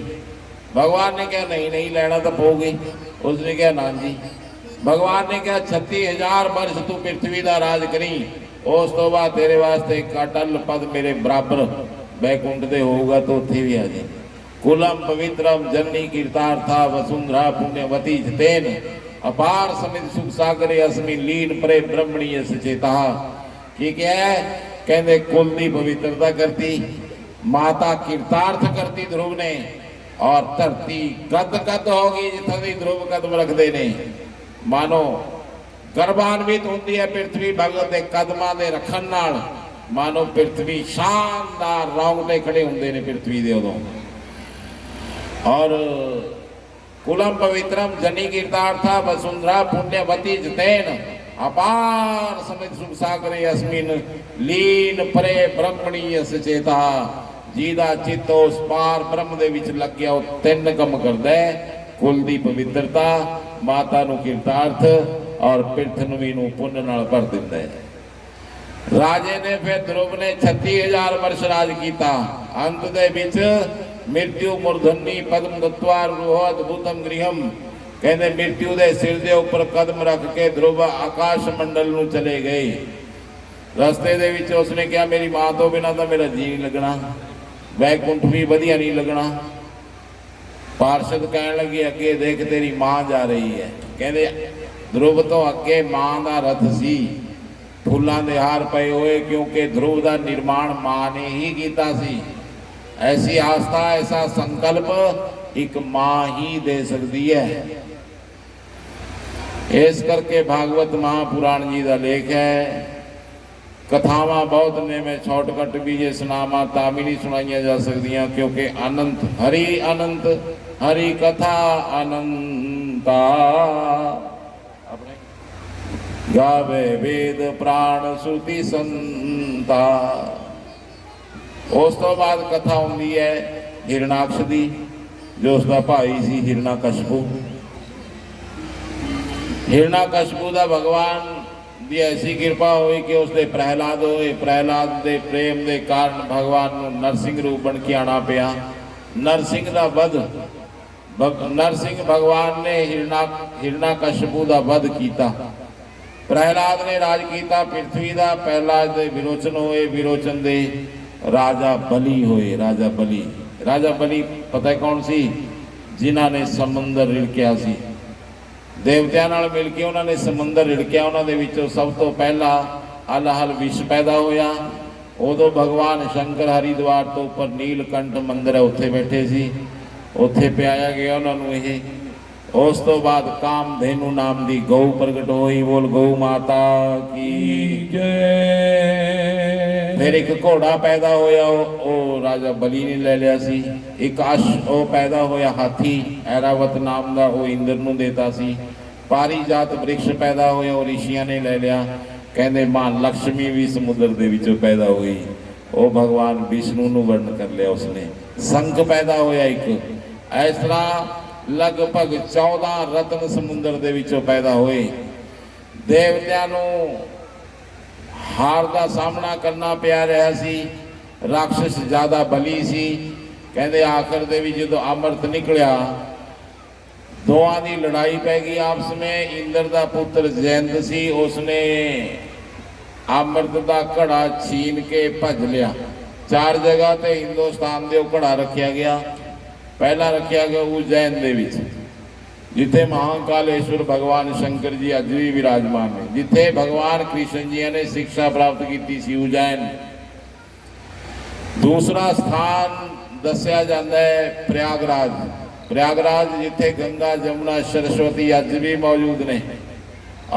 भगवान ने कहा नहीं नहीं लेना तो पऊगी। उसने कहा ना जी। भगवान ने कहा 36,000 वर्ष तू पृथ्वी का राज करी, उस तो बाद तेरे वास्ते एक अटल पद मेरे बराबर बैकुंठ दे होगा तो उत्थे भी आ जाए। कुलम पवित्रम जननी कीर्तार्था वसुंधरा पुण्यवती जितेन अपार समित सुख सागरे अस्मि लीन परे ब्रह्मणीय सचेता। ठीक है, कहते कुल की पवित्रता करती, माता कीर्तार्थ करती ध्रुव ने, और धरती गद गद होगी जिथा दी ध्रुव कदम रखते ने। मानो गर्भान्वित होती है पृथ्वी भगत के कदमां दे रखन नाल, मानो पृथ्वी शानदार रौंगटे खड़े होंदे ने पृथ्वी दे उदों। और कुलम पवित्रम जनी कीर्तार्था वसुंधरा पुण्यवती जितेन अपार समित सुख सागरे अस्मिन लीन परे ब्रह्मणीय सचेता। जिहदा चित्त उस पार ब्रह्म दे विच लग गया, वो 3 काम करदा है, कुल दी पवित्रता, माता नूं कीर्तार्थ और पृथ्वी नूं पुण्य नाल भर दिंदा है। राजे ने फिर ध्रुव ने 36,000 वर्ष राज किया। अंत दे विच मृत्यु मूर्धन्य पद्म दत्वा रूह अद्भुतम गृहम। कहते मृत्यु दे सिर दे ऊपर कदम रख के ध्रुव आकाश मंडल नूं चले गए। रस्ते दे विच उसने कहा मेरी मां तो बिना तो मेरा जी नहीं लगना, वैकुंठ भी वधिया नहीं लगना। पार्षद कहने लगे अगे देख तेरी मां जा रही है। कहते ध्रुव तो अगे मां का रथ सी, फुलों के हार पे हुए, क्योंकि ध्रुव का निर्माण मां ने ही किया सी। ऐसी आस्था ऐसा संकल्प एक मां ही दे सकती है। इस करके भागवत महापुराण जी का लेख है। कथावां बहुत ने, मैं शॉर्टकट भी जे सुनावा ता भी नहीं सुनाइया जा सकदियां, क्योंकि अनंत हरि कथा अनंता। गावे वेद प्राण श्रुति संता। उस तो बाद कथा होंदी है हिरणाक्ष दी, जो उसका भाई सी हिरणाकशपू। हिरणाकशपू का भगवान की ऐसी कृपा हुई कि उसके प्रहलाद होए। प्रहलाद के प्रेम के कारण भगवान को नरसिंह रूप बन के आना पिया। नरसिंह का वध, नरसिंह भगवान ने हिरणाकशपू का वध किया। प्रहलाद ने राज किया पृथ्वी का। प्रहलाद के विरोचन होए, विरोचन दे राजा बली होए। राजा बली पता है कौन सी? जिन्होंने समुंदर रिड़किया सी। ਦੇਵਤਿਆਂ ਨਾਲ ਮਿਲ ਕੇ ਉਹਨਾਂ ਨੇ ਸਮੁੰਦਰ ਰਿੜਕਿਆ, ਉਹਨਾਂ ਦੇ ਵਿੱਚੋਂ ਸਭ ਤੋਂ ਪਹਿਲਾ ਅਲਹਲ ਵਿਸ਼ ਪੈਦਾ ਹੋਇਆ। ਉਦੋਂ ਭਗਵਾਨ ਸ਼ੰਕਰ ਹਰਿਦੁਆਰ ਤੋਂ ਉੱਪਰ ਨੀਲਕੰਠ ਮੰਦਿਰ ਹੈ, ਉੱਥੇ ਬੈਠੇ ਸੀ, ਉੱਥੇ ਪਿਆਇਆ ਗਿਆ ਉਹਨਾਂ ਨੂੰ ਇਹ। ਉਸ ਤੋਂ ਬਾਅਦ ਕਾਮਧੇਨੂ ਨਾਮ ਦੀ ਗਊ ਪ੍ਰਗਟ ਹੋਈ। ਬੋਲ ਗਊ ਮਾਤਾ ਕੀ ਜੈ। ਫਿਰ ਇੱਕ ਘੋੜਾ ਪੈਦਾ ਹੋਇਆ, ਉਹ ਰਾਜਾ ਬਲੀ ਨੇ ਲੈ ਲਿਆ ਸੀ। ਇੱਕ ਉਹ ਪੈਦਾ ਹੋਇਆ ਹਾਥੀ, ਐਰਾਵਤ ਨਾਮ ਦਾ, ਉਹ ਇੰਦਰ ਨੂੰ ਦੇਤਾ ਸੀ। ਪਾਰੀਜਾਤ ਬ੍ਰਿਕਸ਼ ਪੈਦਾ ਹੋਇਆ, ਉਹ ਰਿਸ਼ੀਆਂ ਨੇ ਲੈ ਲਿਆ। ਕਹਿੰਦੇ ਮਾਂ ਲక్ష్ਮੀ ਵੀ ਸਮੁੰਦਰ ਦੇ ਵਿੱਚੋਂ ਪੈਦਾ ਹੋਈ, ਉਹ ਭਗਵਾਨ ਵਿਸ਼ਨੂੰ ਨੂੰ ਵਰਣ ਕਰ ਲਿਆ ਉਸਨੇ। ਸੰਖ ਪੈਦਾ ਹੋਇਆ ਇੱਕ। ਇਸ ਤਰ੍ਹਾਂ ਲਗਭਗ 14 ਰਤਨ ਸਮੁੰਦਰ ਦੇ ਵਿੱਚੋਂ ਪੈਦਾ ਹੋਏ। ਦੇਵਤਿਆਂ ਨੂੰ ਹਾਰ ਦਾ ਸਾਹਮਣਾ ਕਰਨਾ ਪਿਆ ਰਿਹਾ ਸੀ, ਰਾਖਸ਼ ਜ਼ਿਆਦਾ ਬਲੀ ਸੀ। ਕਹਿੰਦੇ ਆਖਰ ਦੇ ਵਿੱਚ ਜਦੋਂ ਅੰਮ੍ਰਿਤ ਨਿਕਲਿਆ, ਦੋਵਾਂ ਦੀ ਲੜਾਈ ਪੈ ਗਈ ਆਪਸ ਵਿੱਚ। ਇੰਦਰ ਦਾ ਪੁੱਤਰ ਜੈੰਤ ਸੀ, ਉਸਨੇ ਅੰਮ੍ਰਿਤ ਦਾ ਘੜਾ ਛੀਨ ਕੇ ਭੱਜ ਲਿਆ। 4 ਜਗ੍ਹਾ ਤੇ ਹਿੰਦੁਸਤਾਨ ਦੇ ਉਹ ਘੜਾ ਰੱਖਿਆ ਗਿਆ। ਪਹਿਲਾ ਰੱਖਿਆ ਗਿਆ ਉਜੈਨ ਦੇ ਵਿੱਚ, ਜਿੱਥੇ ਮਹਾਕਾਲੇਸ਼ਵਰ ਭਗਵਾਨ ਸ਼ੰਕਰ ਜੀ ਅੱਜ ਵੀ ਵਿਰਾਜਮਾਨ ਨੇ, ਜਿੱਥੇ ਭਗਵਾਨ ਕ੍ਰਿਸ਼ਨ ਜੀ ਨੇ ਸਿੱਖਿਆ ਪ੍ਰਾਪਤ ਕੀਤੀ ਸੀ, ਉਜੈਨ। ਦੂਸਰਾ ਸਥਾਨ ਦੱਸਿਆ ਜਾਂਦਾ ਹੈ ਪ੍ਰਯਾਗਰਾਜ। प्रयागराज जिथे गंगा जमुना सरस्वती अज भी मौजूद ने।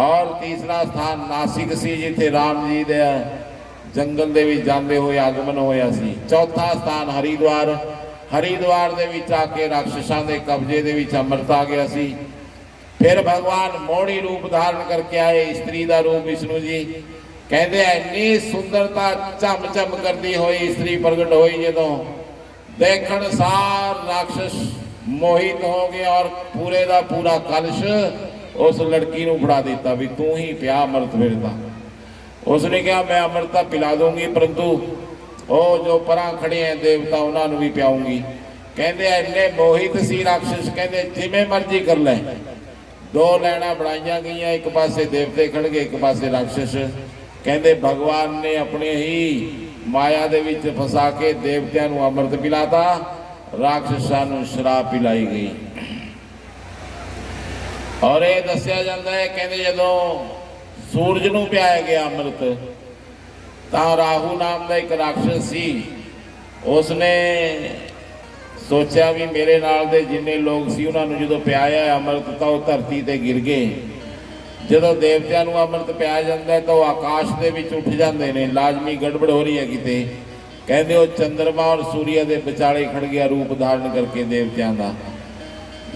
और तीसरा स्थान नासिक सी, जिथे राम जी दे जंगल दे विच जांदे होए आगमन होया सी। चौथा स्थान हरिद्वार। हरिद्वार दे विच आके राक्षसां दे कब्जे दे विच अमृत आ गया सी। फिर भगवान मोड़ी रूप धारण करके आए, स्त्री का रूप विष्णु जी। कहते इन्नी सुंदरता झम झम करती हुई स्त्री प्रगट हुई, जदों देखण सार राक्षस मोहित हो गए और पूरे का पूरा कलश उस लड़की को फड़ा देता भी तू ही पिया अमृत फिरता। उसने कहा मैं अमृता पिला दूंगी, परंतु वो जो परां खड़े हैं देवता उन्होंने भी पियाऊंगी। कहते इन्ने मोहित सी राक्षस, कहते जिमें मर्जी कर ले। 2 लैना बनाई गई, एक पासे देवते खड़ गए, एक पासे राक्षस। कहते भगवान ने अपने ही माया दे विच फसा के देवतियां नूं अमृत पिलाता, राक्षसां नूं शराब पिलाई गई। और ये दस्या जाता है, कहते जदों सूरज नूं पियाया गया अमृत, तां राहु नाम का एक राक्षस सी, उसने सोचा भी मेरे नाल दे जिन्ने लोग सी उन्हां नूं जदों पियाया अमृत तां ओह धरती ते गिर गए। जदों देवतियां नूं अमृत पियाया जाता है तो आकाश दे विच उठ जाते हैं, लाजमी गड़बड़ हो रही है किते। कहते वो चंद्रमा और सूर्य के विचाले खड़ गया रूप धारण करके देवतियां का।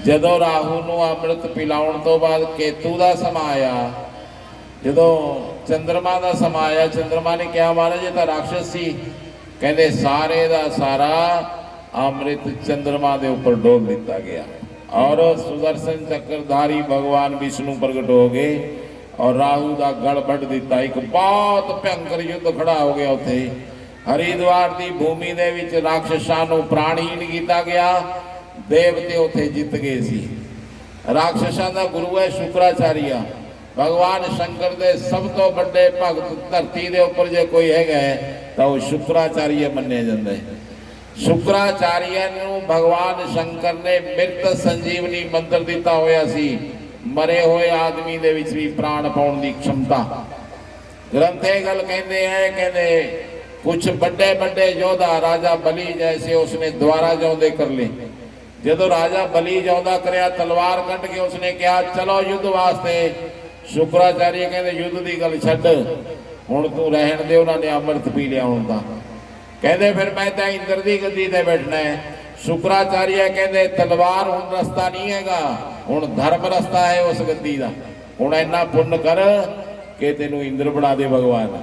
जदों राहु नूं अमृत पिलाउण तो बाद केतु का समा आया, जदों चंद्रमा का समा आया, चंद्रमा ने कहा महाराज ये तो राक्षस सी। कहते सारे का सारा अमृत चंद्रमा के उपर डोल दिता गया और सुदर्शन चक्रधारी भगवान विष्णु प्रगट हो गए और राहु का गल वढ़ दिता। एक बहुत भयंकर युद्ध खड़ा हो गया उत्थे। हरिद्वार की भूमि दे विच राक्षसां नूं प्राणहीन किया गया, देवते उत्थे जित गए सी। राक्षसां दा गुरु है शुक्राचार्य। भगवान शंकर दे सब तो बड़े भगत धरती दे उपर जे कोई है तो वह शुक्राचार्य मन्निया जाता है। शुक्राचार्य नूं भगवान शंकर ने मृत संजीवनी मंत्र दिता होया सी, मरे हुए आदमी दे विच भी प्राण पाउण दी क्षमता। ग्रंथे गल कहते हैं, कहते कुछ बड़े बड़े योद्धा राजा बलि जैसे उसने द्वारा जोंदे कर ले। जदों राजा बलि जोंदा करया तलवार कट के उसने कहा चलो युद्ध वास्ते। शुक्राचार्य कहते युद्ध की गल छड्ड, हुण तू रहण दे, उन्होंने अमृत पी लिया हुण तां। कहते फिर मैं तो इंद्र की गद्दी ते बैठना है। शुक्राचार्य कहते तलवार हुण रस्ता नहीं हैगा, हुण धर्म रस्ता है उस गद्दी का। हुण इन्ना पुण्य कर के तेनू इंद्र बना दे भगवान।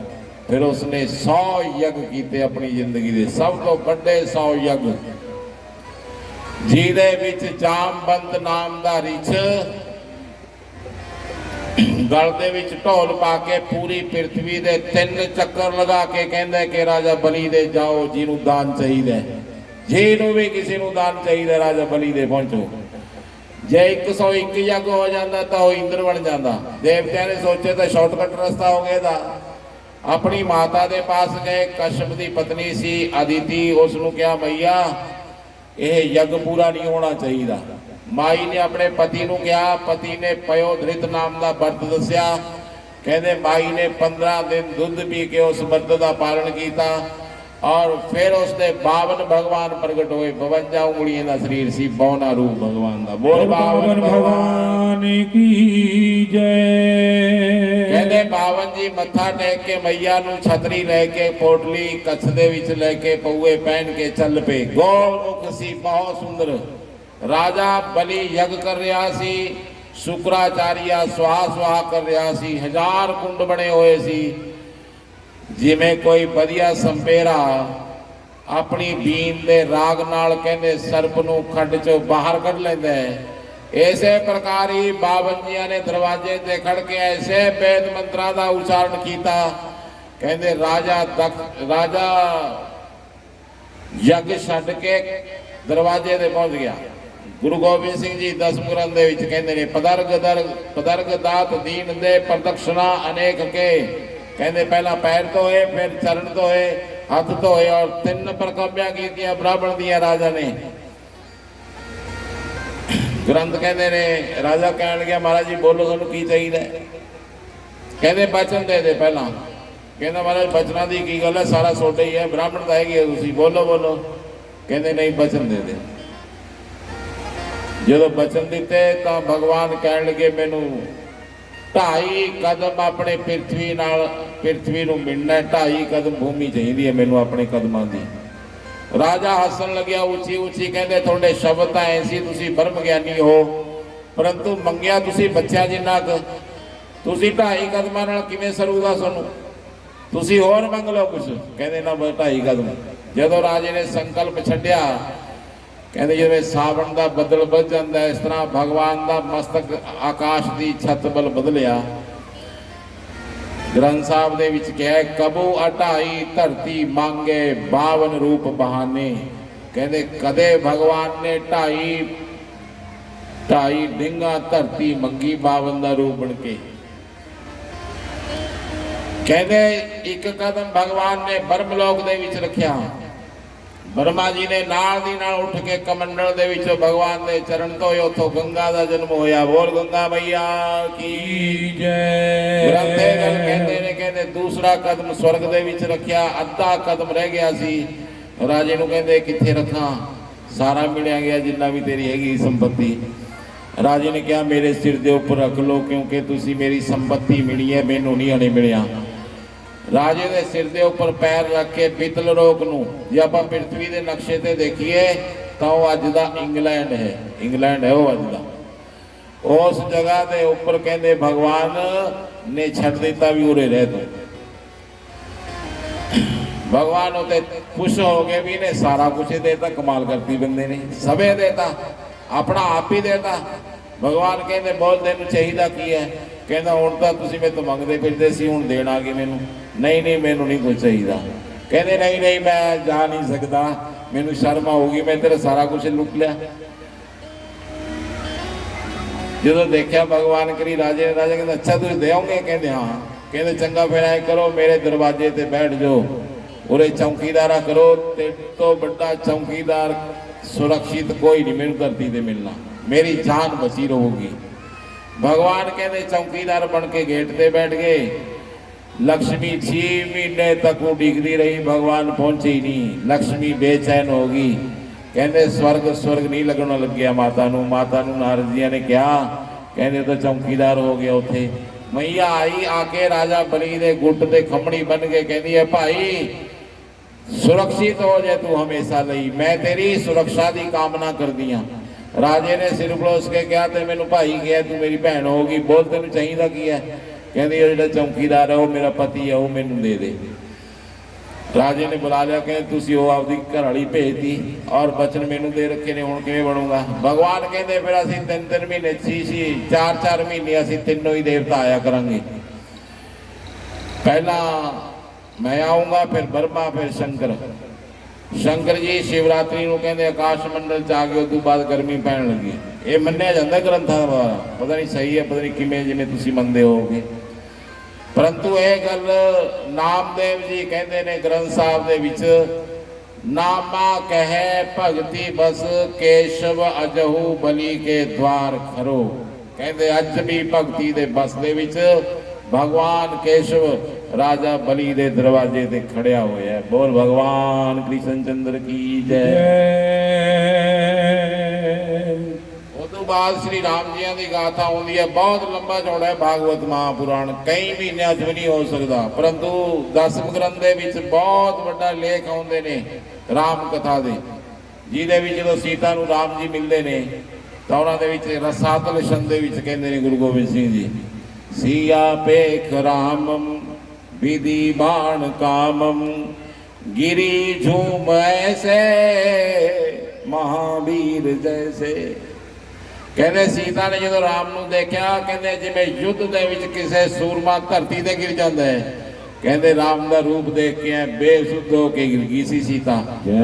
फिर उसने 100 यज्ञ किए अपनी जिंदगी के, सब तो बड़े 100 यज्ञ, जिहदे विच जामवंत नाम का रिछ गल दे विच ढोल पा के पूरी पृथ्वी दे 3 चक्कर लगा के कहंदा कि राजा बलि दे जाओ, जिन्हों दान चाहिए, जिन्हों भी किसी को दान चाहिए राजा बलि दे पहुंचो। जे 101 यज्ञ हो जाता तो वह इंद्र बन जाता। देवत्या ने सोचे तो शॉर्टकट रास्ता हो गया था। अपनी माता के पास गए, कश्यप की पत्नी सी अदिति, उसनों कहा मैया ਇਹ ਯੱਗ ਪੂਰਾ ਨਹੀਂ ਹੋਣਾ ਚਾਹੀਦਾ। ਮਾਈ ਨੇ ਆਪਣੇ ਪਤੀ ਨੂੰ ਕਿਹਾ, ਪਤੀ ਨੇ ਪਯੋਧ੍ਰਿਤ ਨਾਮ ਦਾ ਵਰਤ ਦੱਸਿਆ। ਕਹਿੰਦੇ ਮਾਈ ਨੇ 15 ਦਿਨ ਦੁੱਧ ਪੀ ਕੇ ਉਸ ਵਰਤ ਦਾ ਪਾਲਣ ਕੀਤਾ ਔਰ ਫਿਰ ਉਸਦੇ 52 ਭਗਵਾਨ ਪ੍ਰਗਟ ਹੋਏ। 52 ਉਂਗਲੀਆਂ ਦਾ ਸਰੀਰ ਸੀ, 52 ਰੂਪ ਭਗਵਾਨ ਦਾ। ਬੋਲ ਬਾਵਨ ਭਗਵਾਨ ਕੀ ਜੈ। ਕਹਿੰਦੇ 52 ਜੀ ਮੱਥਾ ਟੇਕ ਕੇ ਮਈਆ ਨੂੰ ਛਤਰੀ ਲੈ ਕੇ ਪੋਟਲੀ ਕੱਛ ਦੇ ਵਿੱਚ ਲੈ ਕੇ ਪਊਏ ਪਹਿਨ ਕੇ ਚੱਲ ਪਏ। ਗੋਲ ਮੁਖ ਸੀ, ਬਹੁਤ ਸੁੰਦਰ। ਰਾਜਾ ਬਲੀ ਯੱਗ ਕਰ ਰਿਹਾ ਸੀ, ਸ਼ੁਕਰਾਚਾਰੀਆ ਸਵਾਹ ਕਰ ਰਿਹਾ ਸੀ। 1000 ਕੁੰਡ ਬਣੇ ਹੋਏ ਸੀ। ਜਿਵੇਂ ਕੋਈ ਵਧੀਆ ਸੰਪੇਰਾ ਆਪਣੀ ਬੀਨ ਦੇ ਰਾਗ ਨਾਲ ਕਹਿੰਦੇ ਸਰਪ ਨੂੰ ਖੱਡ ਚੋਂ ਬਾਹਰ ਕੱਢ ਲੈਂਦਾ ਹੈ, ਇਸੇ ਪ੍ਰਕਾਰ ਹੀ 52 ਜੀਆਂ ਨੇ ਦਰਵਾਜ਼ੇ ਤੇ ਖੜ ਕੇ ਐਸੇ ਵੇਦ ਮੰਤਰਾਂ ਦਾ ਉਚਾਰਨ ਕੀਤਾ। ਕਹਿੰਦੇ ਰਾਜਾ ਯੱਗ ਛੱਡ ਕੇ ਦਰਵਾਜ਼ੇ ਤੇ ਪਹੁੰਚ ਗਿਆ। ਗੁਰੂ ਗੋਬਿੰਦ ਸਿੰਘ ਜੀ ਦਸਮ ਗ੍ਰੰਥ ਦੇ ਵਿੱਚ ਕਹਿੰਦੇ ਨੇ ਪਦਰਗ ਦਾਤ ਦੀਨ ਦੇ ਪ੍ਰਦਕਸ਼ਨਾ ਅਨੇਕ ਕੇ। ਕਹਿੰਦੇ ਪਹਿਲਾਂ ਪੈਰ ਧੋਏ, ਫਿਰ ਚਰਨ ਧੋਏ, ਹੱਥ ਧੋਏ ਔਰ 3 ਪ੍ਰਕੰਬਿਆਂ ਕੀਤੀਆਂ ਬ੍ਰਾਹਮਣ ਦੀਆਂ ਰਾਜਾ ਨੇ। ਗ੍ਰੰਥ ਕਹਿੰਦੇ ਨੇ ਰਾਜਾ ਕਹਿਣ ਲੱਗਿਆ ਮਹਾਰਾਜ ਜੀ ਬੋਲੋ ਤੁਹਾਨੂੰ ਕੀ ਚਾਹੀਦਾ। ਕਹਿੰਦੇ ਬਚਨ ਦੇ ਪਹਿਲਾਂ। ਕਹਿੰਦਾ ਮਹਾਰਾਜ ਬਚਨਾਂ ਦੀ ਕੀ ਗੱਲ ਹੈ, ਸਾਰਾ ਤੁਹਾਡਾ ਹੀ ਹੈ, ਬ੍ਰਾਹਮਣ ਤਾਂ ਹੈਗੇ ਤੁਸੀਂ, ਬੋਲੋ। ਕਹਿੰਦੇ ਨਹੀਂ ਬਚਨ ਦੇ। ਜਦੋਂ ਬਚਨ ਦਿੱਤੇ ਤਾਂ ਭਗਵਾਨ ਕਹਿਣ ਲੱਗੇ ਮੈਨੂੰ 2.5 ਕਦਮ ਆਪਣੇ ਪ੍ਰਿਥਵੀ ਨੂੰ ਮਿਲਣਾ, 2.5 ਕਦਮ ਭੂਮੀ ਚਾਹੀਦੀ ਹੈ ਮੈਨੂੰ ਆਪਣੇ ਕਦਮਾਂ ਦੀ। ਰਾਜਾ ਹੱਸਣ ਲੱਗਿਆ ਉੱਚੀ। ਕਹਿੰਦੇ ਤੁਹਾਡੇ ਸ਼ਬਦ ਤਾਂ ਐਸੀ, ਤੁਸੀਂ ਬ੍ਰਹਮ ਗਿਆਨੀ ਹੋ, ਪਰੰਤੂ ਮੰਗਿਆ ਤੁਸੀਂ ਬੱਚਿਆਂ ਜਿੰਨਾ ਕੁ। ਤੁਸੀਂ 2.5 ਕਦਮਾਂ ਨਾਲ ਕਿਵੇਂ ਸਰੂਗਾ ਤੁਹਾਨੂੰ, ਤੁਸੀਂ ਹੋਰ ਮੰਗ ਲਓ ਕੁਛ। ਕਹਿੰਦੇ ਨਾ ਬਸ 2.5 ਕਦਮ। ਜਦੋਂ ਰਾਜੇ ਨੇ ਸੰਕਲਪ ਛੱਡਿਆ, ਕਹਿੰਦੇ ਜਿਵੇਂ ਸਾਵਣ ਦਾ ਬੱਦਲ ਵੱਧ ਜਾਂਦਾ ਇਸ ਤਰ੍ਹਾਂ ਭਗਵਾਨ ਦਾ ਮਸਤਕ ਆਕਾਸ਼ ਦੀ ਛੱਤ ਵੱਲ ਬਦਲਿਆ। ਗ੍ਰੰਥ ਸਾਹਿਬ ਦੇ ਵਿੱਚ ਕਿਹਾ ਕਬੂ 28 ਧਰਤੀ ਮੰਗੇ 52 ਰੂਪ ਬਹਾਨੇ। ਕਹਿੰਦੇ ਕਦੇ ਭਗਵਾਨ ਨੇ 2.5 ਡਿੰਗਾ ਧਰਤੀ ਮੰਗੀ 52 ਦਾ ਰੂਪ ਬਣ ਕੇ। ਕਹਿੰਦੇ 1 ਕਦਮ ਭਗਵਾਨ ਨੇ ਬਰਮਲੋਕ ਦੇ ਵਿੱਚ ਰੱਖਿਆ। ਬਰਮਾ ਜੀ ਨੇ ਨਾਲ ਦੀ ਨਾਲ ਉੱਠ ਕੇ ਕਮੰਡਲ ਦੇ ਵਿੱਚੋਂ ਭਗਵਾਨ ਦੇ ਚਰਨ ਧੋਏ, ਉੱਥੋਂ ਗੰਗਾ ਦਾ ਜਨਮ ਹੋਇਆ। ਬੋਲ ਗੰਗਾ ਮਈਆ ਕੀ ਜੈ। ਗ੍ਰੰਥੇ ਗੱਲ ਕਹਿੰਦੇ ਨੇ, ਕਹਿੰਦੇ ਦੂਸਰਾ ਕਦਮ ਸਵਰਗ ਦੇ ਵਿੱਚ ਰੱਖਿਆ, ਅੱਧਾ ਕਦਮ ਰਹਿ ਗਿਆ ਸੀ। ਰਾਜੇ ਨੂੰ ਕਹਿੰਦੇ ਕਿੱਥੇ ਰੱਖਾਂ, ਸਾਰਾ ਮਿਲਿਆ ਗਿਆ ਜਿੰਨਾ ਵੀ ਤੇਰੀ ਹੈਗੀ ਸੰਪਤੀ। ਰਾਜੇ ਨੇ ਕਿਹਾ ਮੇਰੇ ਸਿਰ ਦੇ ਉੱਪਰ ਰੱਖ ਲਓ, ਕਿਉਂਕਿ ਤੁਸੀਂ ਮੇਰੀ ਸੰਪਤੀ ਮਿਲੀ ਹੈ, ਮੈਨੂੰ ਨਹੀਂ ਹਲੇ ਮਿਲਿਆ। ਰਾਜੇ ਦੇ ਸਿਰ ਦੇ ਉੱਪਰ ਪੈਰ ਰੱਖ ਕੇ ਪਿੱਤਲ ਰੋਕ ਨੂੰ ਜੇ ਆਪਾਂ ਪ੍ਰਿਥਵੀ ਦੇ ਨਕਸ਼ੇ ਤੇ ਦੇਖੀਏ ਤਾਂ ਉਹ ਅੱਜ ਦਾ ਇੰਗਲੈਂਡ ਹੈ ਉਹ ਅੱਜ ਦਾ। ਉਸ ਜਗ੍ਹਾ ਦੇ ਉੱਪਰ ਕਹਿੰਦੇ ਭਗਵਾਨ ਨੇ ਛੱਡ ਦਿੱਤਾ ਵੀ ਉਰੇ ਰਹਿ ਤੂੰ। ਭਗਵਾਨ ਉਤੇ ਖੁਸ਼ ਹੋ ਗਏ ਵੀ ਇਹਨੇ ਸਾਰਾ ਕੁਛ ਦੇਤਾ, ਕਮਾਲ ਕਰਤੀ ਬੰਦੇ ਨੇ, ਸਭੇ ਦੇਤਾ, ਆਪਣਾ ਆਪ ਹੀ ਦੇਤਾ। ਭਗਵਾਨ ਕਹਿੰਦੇ ਬੋਲ ਤੈਨੂੰ ਚਾਹੀਦਾ ਕੀ ਹੈ। ਕਹਿੰਦਾ ਹੁਣ ਤਾਂ ਤੁਸੀਂ ਮੇਰੇ ਤੋਂ ਮੰਗਦੇ ਫਿਰਦੇ ਸੀ, ਹੁਣ ਦੇਣ ਆ ਗਏ ਮੈਨੂੰ। ਨਹੀਂ ਮੈਨੂੰ ਨਹੀਂ ਕੁਝ ਚਾਹੀਦਾ। ਕਹਿੰਦੇ ਨਹੀਂ ਮੈਂ ਜਾ ਨਹੀਂ ਸਕਦਾ, ਮੈਨੂੰ ਸ਼ਰਮ ਆਊਗੀ, ਮੈਂ ਤੇਰਾ ਸਾਰਾ ਕੁਝ ਲੁੱਟ ਲਿਆ। ਜਦੋਂ ਦੇਖਿਆ ਭਗਵਾਨ ਕਰੀ ਰਾਜਾ ਕਹਿੰਦਾ ਅੱਛਾ ਤੁਸੀਂ ਦੇਓਗੇ। ਕਹਿੰਦੇ ਹਾਂ। ਕਹਿੰਦੇ ਚੰਗਾ ਫਿਰ ਐ ਕਰੋ ਮੇਰੇ ਦਰਵਾਜ਼ੇ ਤੇ ਬੈਠ ਜਾਓ, ਉਰੇ ਚੌਕੀਦਾਰਾ ਕਰੋ, ਤੇ ਤੋਂ ਵੱਡਾ ਚੌਕੀਦਾਰ ਸੁਰੱਖਿਅਤ ਕੋਈ ਨਹੀਂ ਮੈਨੂੰ ਧਰਤੀ ਤੇ ਮਿਲਣਾ, ਮੇਰੀ ਜਾਨ ਬਚੀ ਰਹੂਗੀ। ਭਗਵਾਨ ਕਹਿੰਦੇ ਚੌਕੀਦਾਰ ਬਣ ਕੇ ਗੇਟ ਤੇ ਬੈਠ ਗਏ। लक्ष्मी 6 महीने तक वो डिगदी रही, भगवान पहुंचे ही नहीं। लक्ष्मी बेचैन होगी। कहते स्वर्ग नहीं लगना लग गया माता नू नारद जी ने कहा, कहते तो चौकीदार हो गया उथे। मैया आई आके राजा बली दे गुट दे खमणी बन के कहती है भाई सुरक्षित हो जाए तू हमेशा लई, मैं तेरी सुरक्षा की कामना कर दिया। राजे ने सिर पलोस के कहा ते मैनू भाई कहा तू मेरी भैन होगी, बोल तेनू चाहिदा की है। कहते जो चौकीदार है वो मेरा पति है, वो मैनू दे दे। राजे ने बुला लिया, कहते तुसी वो आपकी घर वाली भेजती और बचन मैनू दे रखे ने, हुण किवें बनूगा। भगवान कहते फिर असीं 3 महीने 4 महीने असीं तीनों ही देवता आया करांगे। पहला मैं आऊँगा, फिर ब्रह्मा, फिर शंकर जी शिवरात्रि नूं कहते आकाश मंडल च आ गए, उस बाद गर्मी पैण लगी। ये मन्निया जाता ग्रंथां द्वारा, पता नहीं सही है पता नहीं किवें जिवें तुसीं मनदे होगे, परंतु यह गल नामदेव जी कहते ने ग्रंथ साहब दे विच नामा कहे भगति बस केशव अजहू बली के द्वार खरो। कहते अज भी भगती दे बस दे विच भगवान केशव राजा बली दे दरवाजे ते खड़िया होया है। बोल भगवान कृष्ण चंद्र की जय। उदों बाद श्री राम जी की गाथा आउंदी है। बहुत लंबा चौड़ा है भागवत महापुराण, कई महीनों च भी नहीं हो सकता, परंतु दसम ग्रंथ दे विच बहुत बड़ा लेख आउंदे ने राम कथा दे, जिहदे विच जदों सीता नूं राम जी मिलदे ने तां उहनां दे विच रसातल छंद दे विच कहंदे ने गुरु गोबिंद सिंह जी, सिया पेख रामम विधि बाण कामम गिरी झूम ऐसे महावीर जैसे। कहते सीता ने जो राम नूं देखा, कहते जिवें युद्ध दे विच किसे सूरमा धरती ते गिर जाता है, कहते राम दा रूप देख के बेसुध होके गिर गई सी सीता।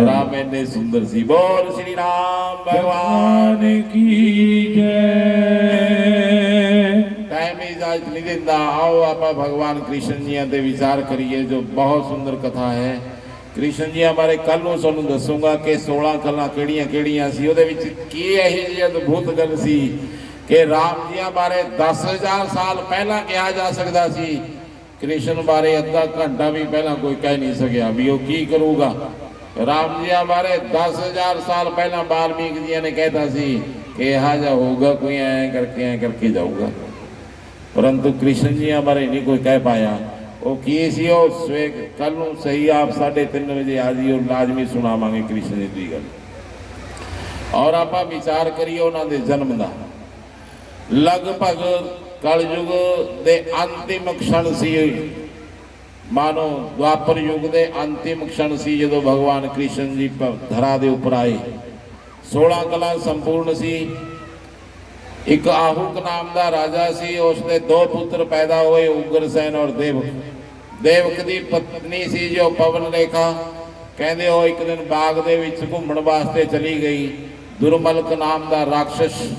राम इन्ने सुंदर सी। बोल श्री राम भगवान की जय। टाइम इजाजत नहीं देता, आओ आप भगवान कृष्ण जी ते विचार करिए, जो बहुत सुंदर कथा है। कृष्ण जी बारे कल नूं तुहानूं दसूंगा कि 16 गल्लां किहड़ियां-किहड़ियां सी, उहदे विच की इही जी अद्भुत गल सी कि राम जी बारे 10,000 साल पहला कहा जा सकता सी, कृष्ण बारे अद्धा घंटा भी पहला कोई कह नहीं सकिया भी वो की करूगा। राम जी बारे 10,000 साल पहला वाल्मीकि जी ने कहता सी कि यह जा होगा, कोई ऐ करके जाऊगा, परंतु कृष्ण जी बारे नहीं कोई कह पाया। वो की सी वो कल नूं सही आप 3:30 बजे आ जी, और लाजमी सुनावांगे कृष्ण जी की गल। और आप विचार करिए उन्होंने जन्म का लगभग कलयुग दे अंतिम क्षण सी, मानो द्वापर युग दे अंतिम क्षण सी जो भगवान कृष्ण जी धरा दे उपर आए। 16 कला संपूर्ण सी। एक आहुक नाम का राजा सी, उसने 2 पुत्र पैदा हुए, उग्रसेन और देवक। देवक की पत्नी सी जो पवन रेखा, कहते हो एक दिन बाग दे विच घूमण वास्ते चली गई। दुर्मलक नाम का राक्षस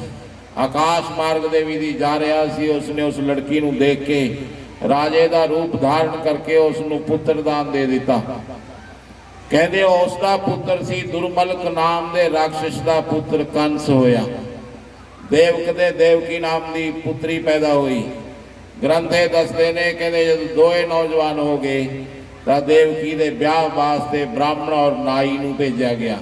आकाश मार्ग दे विधि जा रहा सी, उसने उस लड़की नूं देख के राजे का रूप धारण करके उसनूं पुत्र दान दे दिता। कहते उसका पुत्र सी दुर्मलक नाम दे राक्षस का पुत्र कंस होया। देवक दे देवकी नाम की पुत्री पैदा हुई। ग्रंथे दसते ने कहते जब 2 नौजवान हो गए तो देवकी दे ब्याह वास्ते ब्राह्मण और नाई नूं भेजा गया।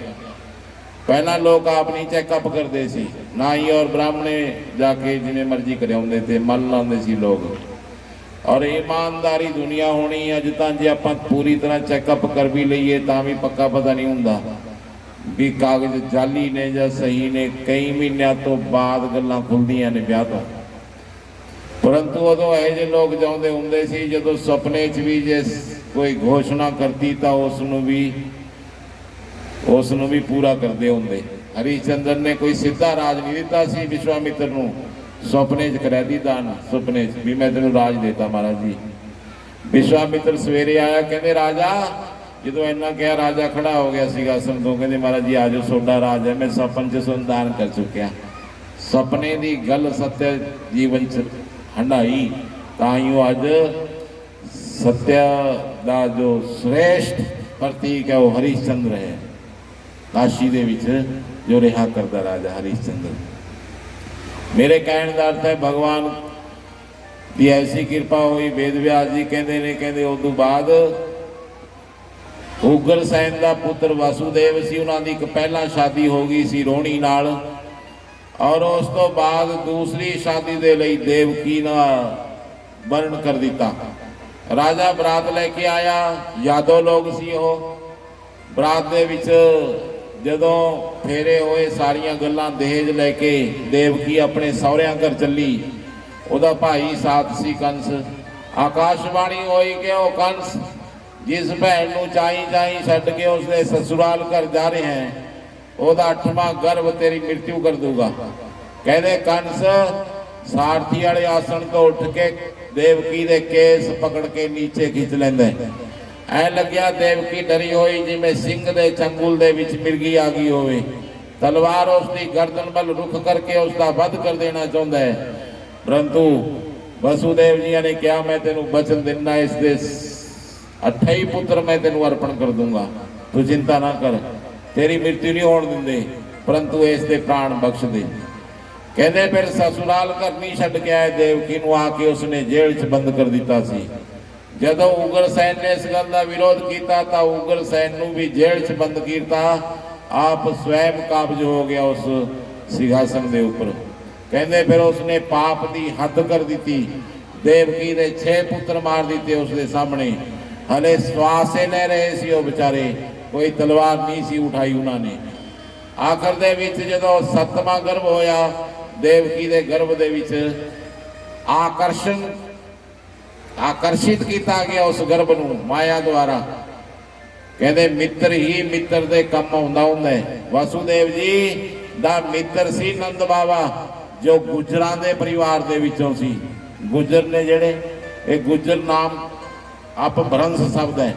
पहला लोग आप नहीं चैकअप करते सी, नाई और ब्राह्मणे जाके जिन्हें मर्जी करे आउंदे थे, मन लाते सी लोग। और ईमानदारी दुनिया होनी अज तां जे आपां पूरी तरह चैकअप कर भी लीए तां भी पक्का पता नहीं हुंदा भी कागज जाली ने या सही ने। कई महीनों तो बाद गल्लां खुलदियां ने ब्याह तो, परंतु उदों यह जे लोग जाते होंदे सी जदों सुपने च भी जे कोई घोषणा करती तो उसनूं भी पूरा करते होंदे। हरिश्चंद्र ने कोई सीधा राज नहीं दिता सी विश्वामित्र नूं, सुपने च कराया दी दान, सुपने च भी मैं तेनों राज देता महाराज जी। विश्वामित्र सवेरे आया, कहते राजा, जो इन्ना कहा राजा खड़ा हो गया सीगा संतों, कहते महाराज जी आज सोडा राज है, मैं सपन च दान कर चुकिया। सपने की गल सत्य जीवन च हंडाई, ताइयों अज सत्य का जो श्रेष्ठ प्रतीक है वो हरिश्चंद्र है। काशी दे विच जो रिहा करता राजा हरिश्चंद्र। मेरे कहने का अर्थ है भगवान की ऐसी कृपा हुई। वेद व्यास जी कहते उदों बाद उग्रसेन का पुत्र वासुदेव सी, उन्होंने एक पहला शादी हो गई सी रोहिणी नाल, और उस तो बाद दूसरी शादी दे लई देवकी ना वर्ण कर दिता। राजा बरात लेके आया, यादव लोग सी हो। बरात दे विच जदों फेरे होए सारियां गल्लां दहेज लैके देवकी अपने सहुरियां घर चली। उहदा भाई साथ सी कंस। आकाशवाणी होई कि वह कंस जिस भैन नूं चाई छड्ड के उसके ससुराल घर जा रहे हैं, ओदा 8वां गर्भ तेरी मृत्यु कर दूंगा। कहते कंस सारथी वाले आसन तो उठ के देवकी दे केस पकड़ के नीचे खिंच लेंदा। ऐ लग्या देवकी डरी हुई जिवें सिंह दे चंगुल दे विच मिर्गी आ गई होवे। तलवार उसकी गर्दन बल रुख करके उसका वध कर देना चाहता है, परंतु वसुदेव जी ने कहा मैं तेनों बचन देना, इसके 28 पुत्र मैं तेनों अर्पण कर दूंगा। ਤੂੰ ਚਿੰਤਾ ਨਾ ਕਰ, ਤੇਰੀ ਮ੍ਰਿਤੂ ਨਹੀਂ ਹੋਣ ਦਿੰਦੇ, ਪਰੰਤੂ ਇਸ ਦੇ ਪ੍ਰਾਣ ਬਖਸ਼ ਦੇ। ਕਹਿੰਦੇ ਫਿਰ ਸਸੁਰਾਲ ਘਰ ਨਹੀਂ ਛੱਡ ਕੇ ਆਏ ਦੇਵਕੀ ਨੂੰ, ਆ ਕੇ ਉਸਨੇ ਜੇਲ੍ਹ 'ਚ ਬੰਦ ਕਰ ਦਿੱਤਾ ਸੀ। ਜਦੋਂ ਉਗਰਸੈਨ ਨੇ ਇਸ ਗੱਲ ਦਾ ਵਿਰੋਧ ਕੀਤਾ ਤਾਂ ਉਗਰਸੈਨ ਨੂੰ ਵੀ ਜੇਲ੍ਹ 'ਚ ਬੰਦ ਕੀਤਾ। ਆਪ ਸਵੈਮ ਕਾਬਜ ਹੋ ਗਿਆ ਉਸ ਸਿੰਘਾਸਨ ਦੇ ਉੱਪਰ। ਕਹਿੰਦੇ ਫਿਰ ਉਸਨੇ ਪਾਪ ਦੀ ਹੱਦ ਕਰ ਦਿੱਤੀ। ਦੇਵਕੀ ਦੇ 6 ਪੁੱਤਰ ਮਾਰ ਦਿੱਤੇ ਉਸਦੇ ਸਾਹਮਣੇ। ਹਲੇ ਸਵਾਸੇ ਲੈ ਰਹੇ ਸੀ ਉਹ ਵਿਚਾਰੇ, ਕੋਈ ਤਲਵਾਰ ਨਹੀਂ ਸੀ ਉਠਾਈ ਉਹਨਾਂ ਨੇ। ਆਖਰ ਦੇ ਵਿੱਚ ਜਦੋਂ 7ਵਾਂ ਗਰਭ ਹੋਇਆ, ਦੇਵਕੀ ਦੇ ਗਰਭ ਦੇ ਵਿੱਚ ਆਕਰਸ਼ਿਤ ਕੀਤਾ ਗਿਆ ਉਸ ਗਰਭ ਨੂੰ ਮਾਇਆ ਦੁਆਰਾ। ਕਹਿੰਦੇ ਮਿੱਤਰ ਹੀ ਮਿੱਤਰ ਦੇ ਕੰਮ ਆਉਂਦਾ ਹੁੰਦਾ ਹੈ। ਵਾਸੂਦੇਵ ਜੀ ਦਾ ਮਿੱਤਰ ਸੀ ਨੰਦ ਬਾਬਾ, ਜੋ ਗੁੱਜਰਾਂ ਦੇ ਪਰਿਵਾਰ ਦੇ ਵਿੱਚੋਂ ਸੀ। ਗੁੱਜਰ ਨੇ ਜਿਹੜੇ, ਇਹ ਗੁੱਜਰ ਨਾਮ ਅਪਭ੍ਰੰਸ਼ ਸ਼ਬਦ ਹੈ,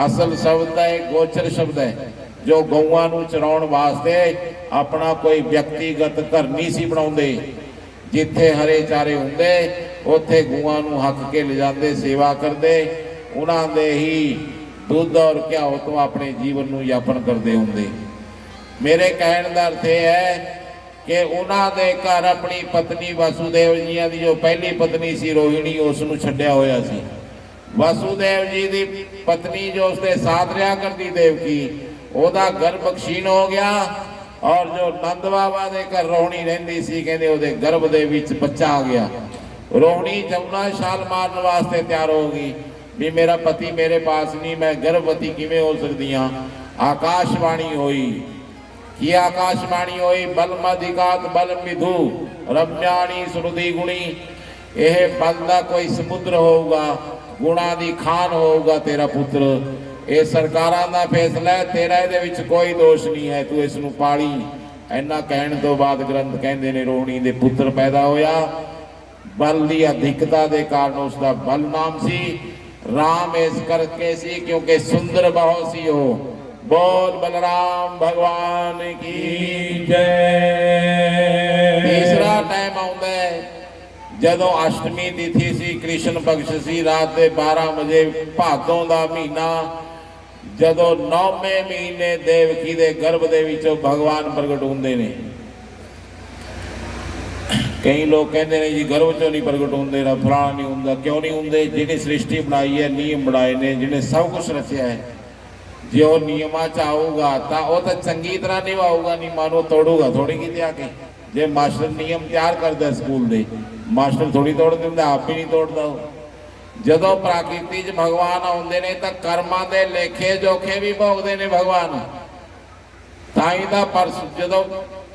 ਅਸਲ ਸ਼ਬਦ ਹੈ ਗੋਚਰ ਸ਼ਬਦ ਹੈ, ਜੋ ਗਊਆਂ ਨੂੰ ਚਰਾਉਣ ਵਾਸਤੇ ਆਪਣਾ ਕੋਈ ਵਿਅਕਤੀਗਤ ਘਰ ਨਹੀਂ ਸੀ ਬਣਾਉਂਦੇ। ਜਿੱਥੇ ਹਰੇ ਚਾਰੇ ਹੁੰਦੇ ਉੱਥੇ ਗਊਆਂ ਨੂੰ ਹੱਕ ਕੇ ਲਿਜਾਂਦੇ, ਸੇਵਾ ਕਰਦੇ, ਉਹਨਾਂ ਦੇ ਹੀ ਦੁੱਧ ਔਰ ਘਿਓ ਤੋਂ ਆਪਣੇ ਜੀਵਨ ਨੂੰ ਯਾਪਨ ਕਰਦੇ ਹੁੰਦੇ। ਮੇਰੇ ਕਹਿਣ ਦਾ ਅਰਥ ਇਹ ਹੈ ਕਿ ਉਹਨਾਂ ਦੇ ਘਰ ਆਪਣੀ ਪਤਨੀ ਵਾਸੂਦੇਵ ਜੀਆਂ ਦੀ ਜੋ ਪਹਿਲੀ ਪਤਨੀ ਸੀ ਰੋਹਿਣੀ, ਉਸ ਨੂੰ ਛੱਡਿਆ ਹੋਇਆ ਸੀ। ਵਾਸੂਦੇਵ ਜੀ ਦੀ ਪਤਨੀ ਜੋ ਉਸਦੇ ਸਾਥ ਰਿਹਾ ਕਰਦੀ ਦੇਵਕੀ, ਉਹਦਾ ਗਰਭ ਖੀਣ ਹੋ ਗਿਆ। ਔਰ ਜੋ ਨੰਦ ਬਾਬਾ ਦੇ ਘਰ ਰੋਹਿਣੀ ਰਹਿੰਦੀ ਸੀ, ਕਹਿੰਦੇ ਉਹਦੇ ਗਰਭ ਦੇ ਵਿੱਚ ਬੱਚਾ ਆ ਗਿਆ। ਰੋਹਿਣੀ ਜਮਨਾ ਛਾਲ ਮਾਰਨ ਵਾਸਤੇ ਤਿਆਰ ਹੋ ਗਈ ਵੀ ਮੇਰਾ ਪਤੀ ਮੇਰੇ ਪਾਸ ਨਹੀਂ, ਮੈਂ ਗਰਭਵਤੀ ਕਿਵੇਂ ਹੋ ਸਕਦੀ ਹਾਂ। ਆਕਾਸ਼ਬਾਣੀ ਹੋਈ। ਕੀ ਆਕਾਸ਼ਬਾਣੀ ਹੋਈ? ਬਲਮ ਅਧਿਕਾਤ ਬਲ ਮਿਧੂ ਰਮਿਆਣੀ ਸੁਰਦੀ ਗੁਣੀ। ਇਹ ਬਲ ਦਾ ਕੋਈ ਸਮੁੰਦਰ ਹੋਊਗਾ, ਗੁਣਾ ਦੀ ਖਾਨ ਹੋਊਗਾ ਤੇਰਾ ਪੁੱਤਰ। ਇਹ ਸਰਕਾਰਾਂ ਦਾ ਫੈਸਲਾ ਹੈ, ਤੇਰਾ ਇਹਦੇ ਵਿੱਚ ਕੋਈ ਦੋਸ਼ ਨਹੀਂ ਹੈ, ਤੂੰ ਇਸ ਨੂੰ ਪਾਲੀ। ਇੰਨਾ ਕਹਿਣ ਤੋਂ ਬਾਅਦ ਗ੍ਰੰਥ ਕਹਿੰਦੇ ਨੇ ਰੋਹਿਣੀ ਦੇ ਪੁੱਤਰ ਪੈਦਾ ਹੋਇਆ। ਬਲ ਦੀ ਅਧਿਕਤਾ ਦੇ ਕਾਰਨ ਉਸ ਦਾ ਬਲ ਨਾਮ ਸੀ। ਰਾਮ ਇਸ ਕਰਕੇ ਸੀ ਕਿਉਂਕਿ ਸੁੰਦਰ ਬਹੁਤ ਸੀ ਉਹ। बोल बलराम भगवान की जय। तीसरा टाइम आउंदा है जदों अष्टमी तिथि सी, कृष्ण पक्ष सी, रात के 12 बजे भादों का महीना, जदों 9वें महीने देवकी दे गर्भ दे विचों भगवान प्रगट होंदे ने। कई लोग कहते हैं जी गर्भ चो नहीं प्रगट होंदे, ना फलाना नहीं होंदा। क्यों नहीं होंदे? जिन्हें सृष्टि बनाई है, नियम बनाए ने, जिन्हें सब कुछ रचिया है, जो नियमां च आऊगा तो चंगी तरह निभाऊगा, नहीं मानो तोड़ूगा थोड़ी किते आके। जे मास्टर नियम तैयार करता स्कूल दे, मास्टर थोड़ी तोड़ दिंदा, आप ही नहीं तोड़दा। जदों प्रकृति च भगवान आउंदे ने तां कर्मां दे लेखे जोखे भी भोगदे ने भगवान। ताई दा परस जदों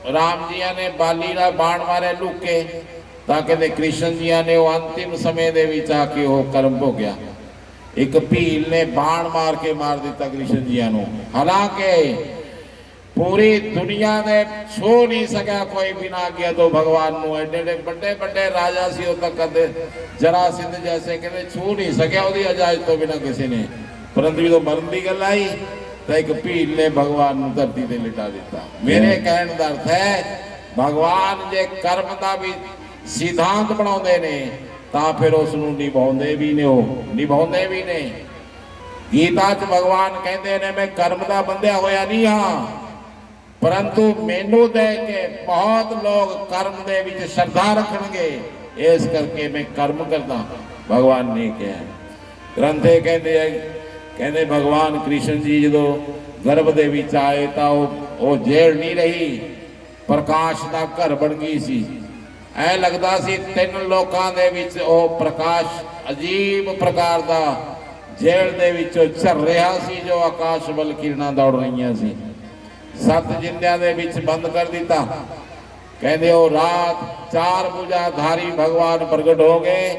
राम जिया ने बाली दा बाण मारे लुके, तां कहंदे कृष्ण जिया ने वो अंतिम समय दे विच आके वो कर्म भोगया। एक भील ने बाण मार के मार दिता कृष्ण जिया नूं। हालांकि पूरी दुनिया ने छू नहीं सका कोई बिना आज्ञा तो भगवान नूं। एडे एडे बड़े बड़े राजा सी उह तां कदे जरासिंध जैसे कहते छू नहीं सकिया उहदी इजाजत तो बिना किसी ने। परंतु जो मरण की गल आई तो एक भील ने भगवान नूं धरती ते लिटा दिता। मेरे कहण दा अर्थ है भगवान जे कर्म दा भी सिद्धांत बनाउंदे ने ਤਾਂ ਫਿਰ ਉਸ ਨੂੰ ਨਿਭਾਉਂਦੇ ਵੀ ਨੇ, ਉਹ ਨਿਭਾਉਂਦੇ ਵੀ ਨੇ। ਗੀਤਾ 'ਚ ਭਗਵਾਨ ਕਹਿੰਦੇ ਨੇ ਮੈਂ ਕਰਮ ਦਾ ਬੰਧਿਆ ਹੋਇਆ ਨਹੀਂ ਹਾਂ, ਪਰੰਤੂ ਮੈਨੂੰ ਦੇਖ ਕੇ ਬਹੁਤ ਲੋਕ ਕਰਮ ਦੇ ਵਿੱਚ ਸ਼ਰਧਾ ਰੱਖਣਗੇ, ਇਸ ਕਰਕੇ ਮੈਂ ਕਰਮ ਕਰਦਾ, ਭਗਵਾਨ ਨੇ ਕਿਹਾ। ਗ੍ਰੰਥੇ ਕਹਿੰਦੇ ਭਗਵਾਨ ਕ੍ਰਿਸ਼ਨ ਜੀ ਜਦੋਂ ਗਰਭ ਦੇ ਵਿੱਚ ਆਏ ਤਾਂ ਉਹ ਜੇਲ੍ਹ ਨਹੀਂ ਰਹੀ, ਪ੍ਰਕਾਸ਼ ਦਾ ਘਰ ਬਣ ਗਈ ਸੀ। ਐ ਲੱਗਦਾ ਸੀ 3 ਲੋਕਾਂ ਦੇ ਵਿੱਚ ਉਹ ਪ੍ਰਕਾਸ਼ ਅਜੀਬ ਪ੍ਰਕਾਰ ਦਾ ਜੇਲ੍ਹ ਦੇ ਵਿੱਚੋਂ ਝਰ ਰਿਹਾ ਸੀ, ਜੋ ਆਕਾਸ਼ ਵੱਲ ਕਿਰਨਾਂ ਦੌੜ ਰਹੀਆਂ ਸੀ। 7 ਜਿੰਦਿਆਂ ਦੇ ਵਿੱਚ ਬੰਦ ਕਰ ਦਿੱਤਾ। ਕਹਿੰਦੇ ਉਹ ਰਾਤ 4 ਭੁਜਾਧਾਰੀ ਭਗਵਾਨ ਪ੍ਰਗਟ ਹੋ ਗਏ।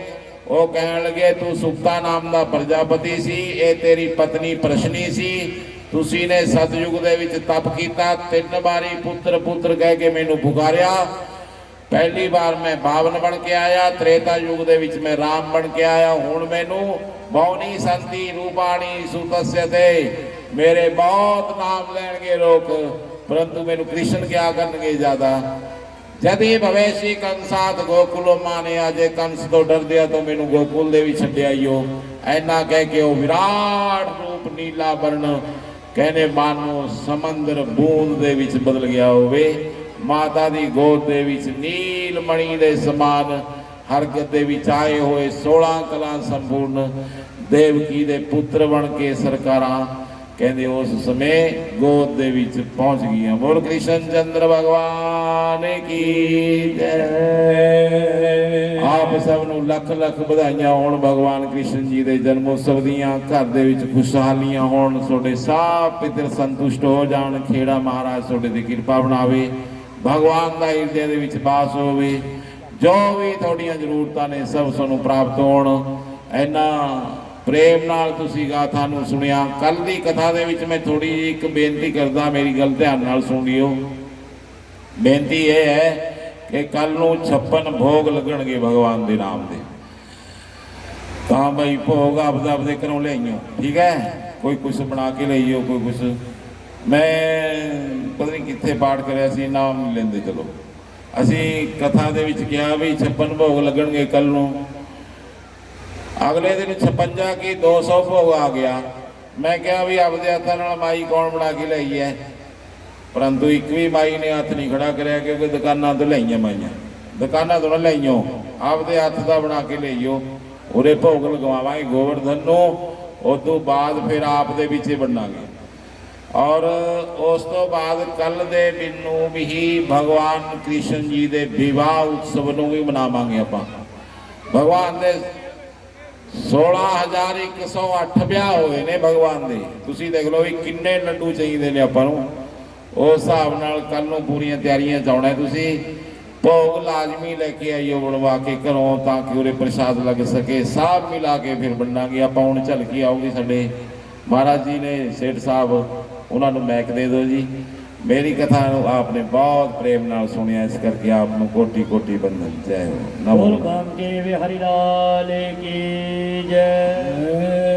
ਉਹ ਕਹਿਣ ਲੱਗੇ ਤੂੰ ਸੁਪਤਾ ਨਾਮ ਦਾ ਪ੍ਰਜਾਪਤੀ ਸੀ, ਇਹ ਤੇਰੀ ਪਤਨੀ ਪ੍ਰਸ਼ਨੀ ਸੀ, ਤੁਸੀਂ ਨੇ ਸਤਯੁਗ ਦੇ ਵਿੱਚ ਤਪ ਕੀਤਾ, 3 ਵਾਰੀ ਪੁੱਤਰ ਪੁੱਤਰ ਕਹਿ ਕੇ ਮੈਨੂੰ ਪੁਕਾਰਿਆ। पहली बार मैं बावन बन के आया, त्रेता युग दे विच मैं राम बन के आया, हुण मैनू बहुनी संति रूपाणी सुतस्य थे मेरे बहुत नाम लैणगे लोग, परंतु मैनू कृष्ण क्या करनगे ज्यादा। जदि भवेशी कंसात गोकुलो माने, अजे कंस तो डर दिया तो मैनू गोकुल दे विच छड्ड आईओ। ऐना कह के वो विराट रूप नीला वर्ण ਕਹਿੰਦੇ ਮਾਨੋ ਸਮੁੰਦਰ ਬੂੰਦ ਦੇ ਵਿੱਚ ਬਦਲ ਗਿਆ ਹੋਵੇ, ਮਾਤਾ ਦੀ ਗੋਦ ਦੇ ਵਿੱਚ ਨੀਲ ਮਣੀ ਦੇ ਸਮਾਨ ਹਰਕਤ ਦੇ ਵਿੱਚ ਆਏ ਹੋਏ 16 ਕਲਾ ਸੰਪੂਰਨ ਦੇਵਕੀ ਦੇ ਪੁੱਤਰ ਬਣ ਕੇ ਸਰਕਾਰਾਂ ਕਹਿੰਦੇ ਉਸ ਸਮੇਂ ਗੋਦ ਦੇ ਵਿੱਚ ਪਹੁੰਚ ਗਈਆਂ। ਬੋਲ ਕ੍ਰਿਸ਼ਨ ਚੰਦਰ ਭਗਵਾਨ ਕੀ ਜੈ। ਆਪ ਸਭ ਨੂੰ ਲੱਖ ਲੱਖ ਵਧਾਈਆਂ ਹੋਣ ਭਗਵਾਨ ਕ੍ਰਿਸ਼ਨ ਜੀ ਦੇ ਜਨਮ ਉਤਸਵ ਦੀਆਂ। ਘਰ ਦੇ ਵਿੱਚ ਖੁਸ਼ਹਾਲੀਆਂ ਹੋਣ, ਤੁਹਾਡੇ ਸਭ ਪਿਤਰ ਸੰਤੁਸ਼ਟ ਹੋ ਜਾਣ, ਖੇੜਾ ਮਹਾਰਾਜ ਤੁਹਾਡੇ ਦੀ ਕਿਰਪਾ ਬਣਾਵੇ, ਭਗਵਾਨ ਦਾ ਹਿਰਦੇ ਦੇ ਵਿੱਚ ਵਾਸ ਹੋਵੇ, ਜੋ ਵੀ ਤੁਹਾਡੀਆਂ ਜ਼ਰੂਰਤਾਂ ਨੇ ਸਭ ਤੁਹਾਨੂੰ ਪ੍ਰਾਪਤ ਹੋਣ। ਇਹਨਾਂ ਪ੍ਰੇਮ ਨਾਲ ਤੁਸੀਂ ਗਾਥਾ ਨੂੰ ਸੁਣਿਆ। ਕੱਲ ਦੀ ਕਥਾ ਦੇ ਵਿੱਚ ਮੈਂ ਥੋੜੀ ਜਿਹੀ ਇੱਕ ਬੇਨਤੀ ਕਰਦਾ, ਮੇਰੀ ਗੱਲ ਧਿਆਨ ਨਾਲ ਸੁਣਿਓ। ਬੇਨਤੀ ਇਹ ਹੈ ਕਿ ਕੱਲ ਨੂੰ 56 ਭੋਗ ਲੱਗਣਗੇ ਭਗਵਾਨ ਦੇ ਨਾਮ ਦੇ। ਤਾਂ ਬਈ ਭੋਗ ਆਪਦੇ ਘਰੋਂ ਲਿਆਈਓ, ਠੀਕ ਹੈ। ਕੋਈ ਕੁਛ ਬਣਾ ਕੇ ਲਿਆਈਓ, ਕੋਈ ਕੁਛ। ਮੈਂ ਪਤਾ ਨਹੀਂ ਕਿੱਥੇ ਪਾਠ ਕਰਿਆ ਸੀ, ਨਾਮ ਨਹੀਂ ਲੈਂਦੇ। ਚਲੋ ਅਸੀਂ ਕਥਾ ਦੇ ਵਿੱਚ ਕਿਹਾ ਵੀ 56 ਭੋਗ ਲੱਗਣਗੇ ਕੱਲ ਨੂੰ। ਅਗਲੇ ਦਿਨ 56 ਕੀ 200 ਭੋਗ ਆ ਗਿਆ। ਮੈਂ ਕਿਹਾ ਵੀ ਆਪਦੇ ਹੱਥਾਂ ਨਾਲ ਮਾਈ ਕੌਣ ਬਣਾ ਕੇ ਲਈ ਹੈ, ਪਰੰਤੂ ਇੱਕ ਵੀ ਮਾਈ ਨੇ ਹੱਥ ਨਹੀਂ ਖੜਾ ਕਰਿਆ, ਕਿਉਂਕਿ ਦੁਕਾਨਾਂ ਤੋਂ ਲਈਆਂ ਮਾਈਆਂ, ਦੁਕਾਨਾਂ ਤੋਂ ਨਾ ਲਈਓ, ਆਪਦੇ ਹੱਥ ਦਾ ਬਣਾ ਕੇ ਲਈਓ। ਉਰੇ ਭੋਗ ਲਗਵਾਵਾਂਗੇ ਗੋਵਰਧਨ ਨੂੰ, ਉਸ ਤੋਂ ਬਾਅਦ ਫਿਰ ਆਪ ਦੇ ਵਿੱਚ ਵੰਡਾਂਗੇ। ਔਰ ਉਸ ਤੋਂ ਬਾਅਦ ਕੱਲ ਦੇ ਦਿਨ ਨੂੰ ਵੀ ਭਗਵਾਨ ਕ੍ਰਿਸ਼ਨ ਜੀ ਦੇ ਵਿਵਾਹ ਉਤਸਵ ਨੂੰ ਵੀ ਮਨਾਵਾਂਗੇ ਆਪਾਂ। ਭਗਵਾਨ ਦੇ 16,108 ਵਿਆਹ ਹੋਏ ਨੇ ਭਗਵਾਨ ਦੇ। ਤੁਸੀਂ ਦੇਖ ਲਓ ਵੀ ਕਿੰਨੇ ਲੱਡੂ ਚਾਹੀਦੇ ਨੇ ਆਪਾਂ ਨੂੰ। ਉਸ ਹਿਸਾਬ ਨਾਲ ਕੱਲ ਨੂੰ ਪੂਰੀਆਂ ਤਿਆਰੀਆਂ ਚਾਉਣਾ। ਤੁਸੀਂ ਭੋਗ ਲਾਜ਼ਮੀ ਲੈ ਕੇ ਆਈਓ ਬਣਵਾ ਕੇ ਘਰੋਂ, ਤਾਂ ਕਿ ਉਹਦੇ ਪ੍ਰਸ਼ਾਦ ਲੱਗ ਸਕੇ। ਸਭ ਮਿਲਾ ਕੇ ਫਿਰ ਵੰਡਾਂਗੇ ਆਪਾਂ। ਹੁਣ ਝਲਕੀ ਆਊਗੀ ਸਾਡੇ ਮਹਾਰਾਜ ਜੀ ਨੇ, ਸੇਠ ਸਾਹਿਬ, ਉਹਨਾਂ ਨੂੰ ਮੈਕ ਦੇ ਦਿਓ ਜੀ। ਮੇਰੀ ਕਥਾ ਨੂੰ ਆਪਨੇ ਬਹੁਤ ਪ੍ਰੇਮ ਨਾਲ ਸੁਣਿਆ, ਇਸ ਕਰਕੇ ਆਪ ਨੂੰ ਕੋਟੀ ਕੋਟੀ ਬੰਦਨ। ਜੈ ਹੋ। ਨਮੋ बोल बामदेव हरि लाल की जय।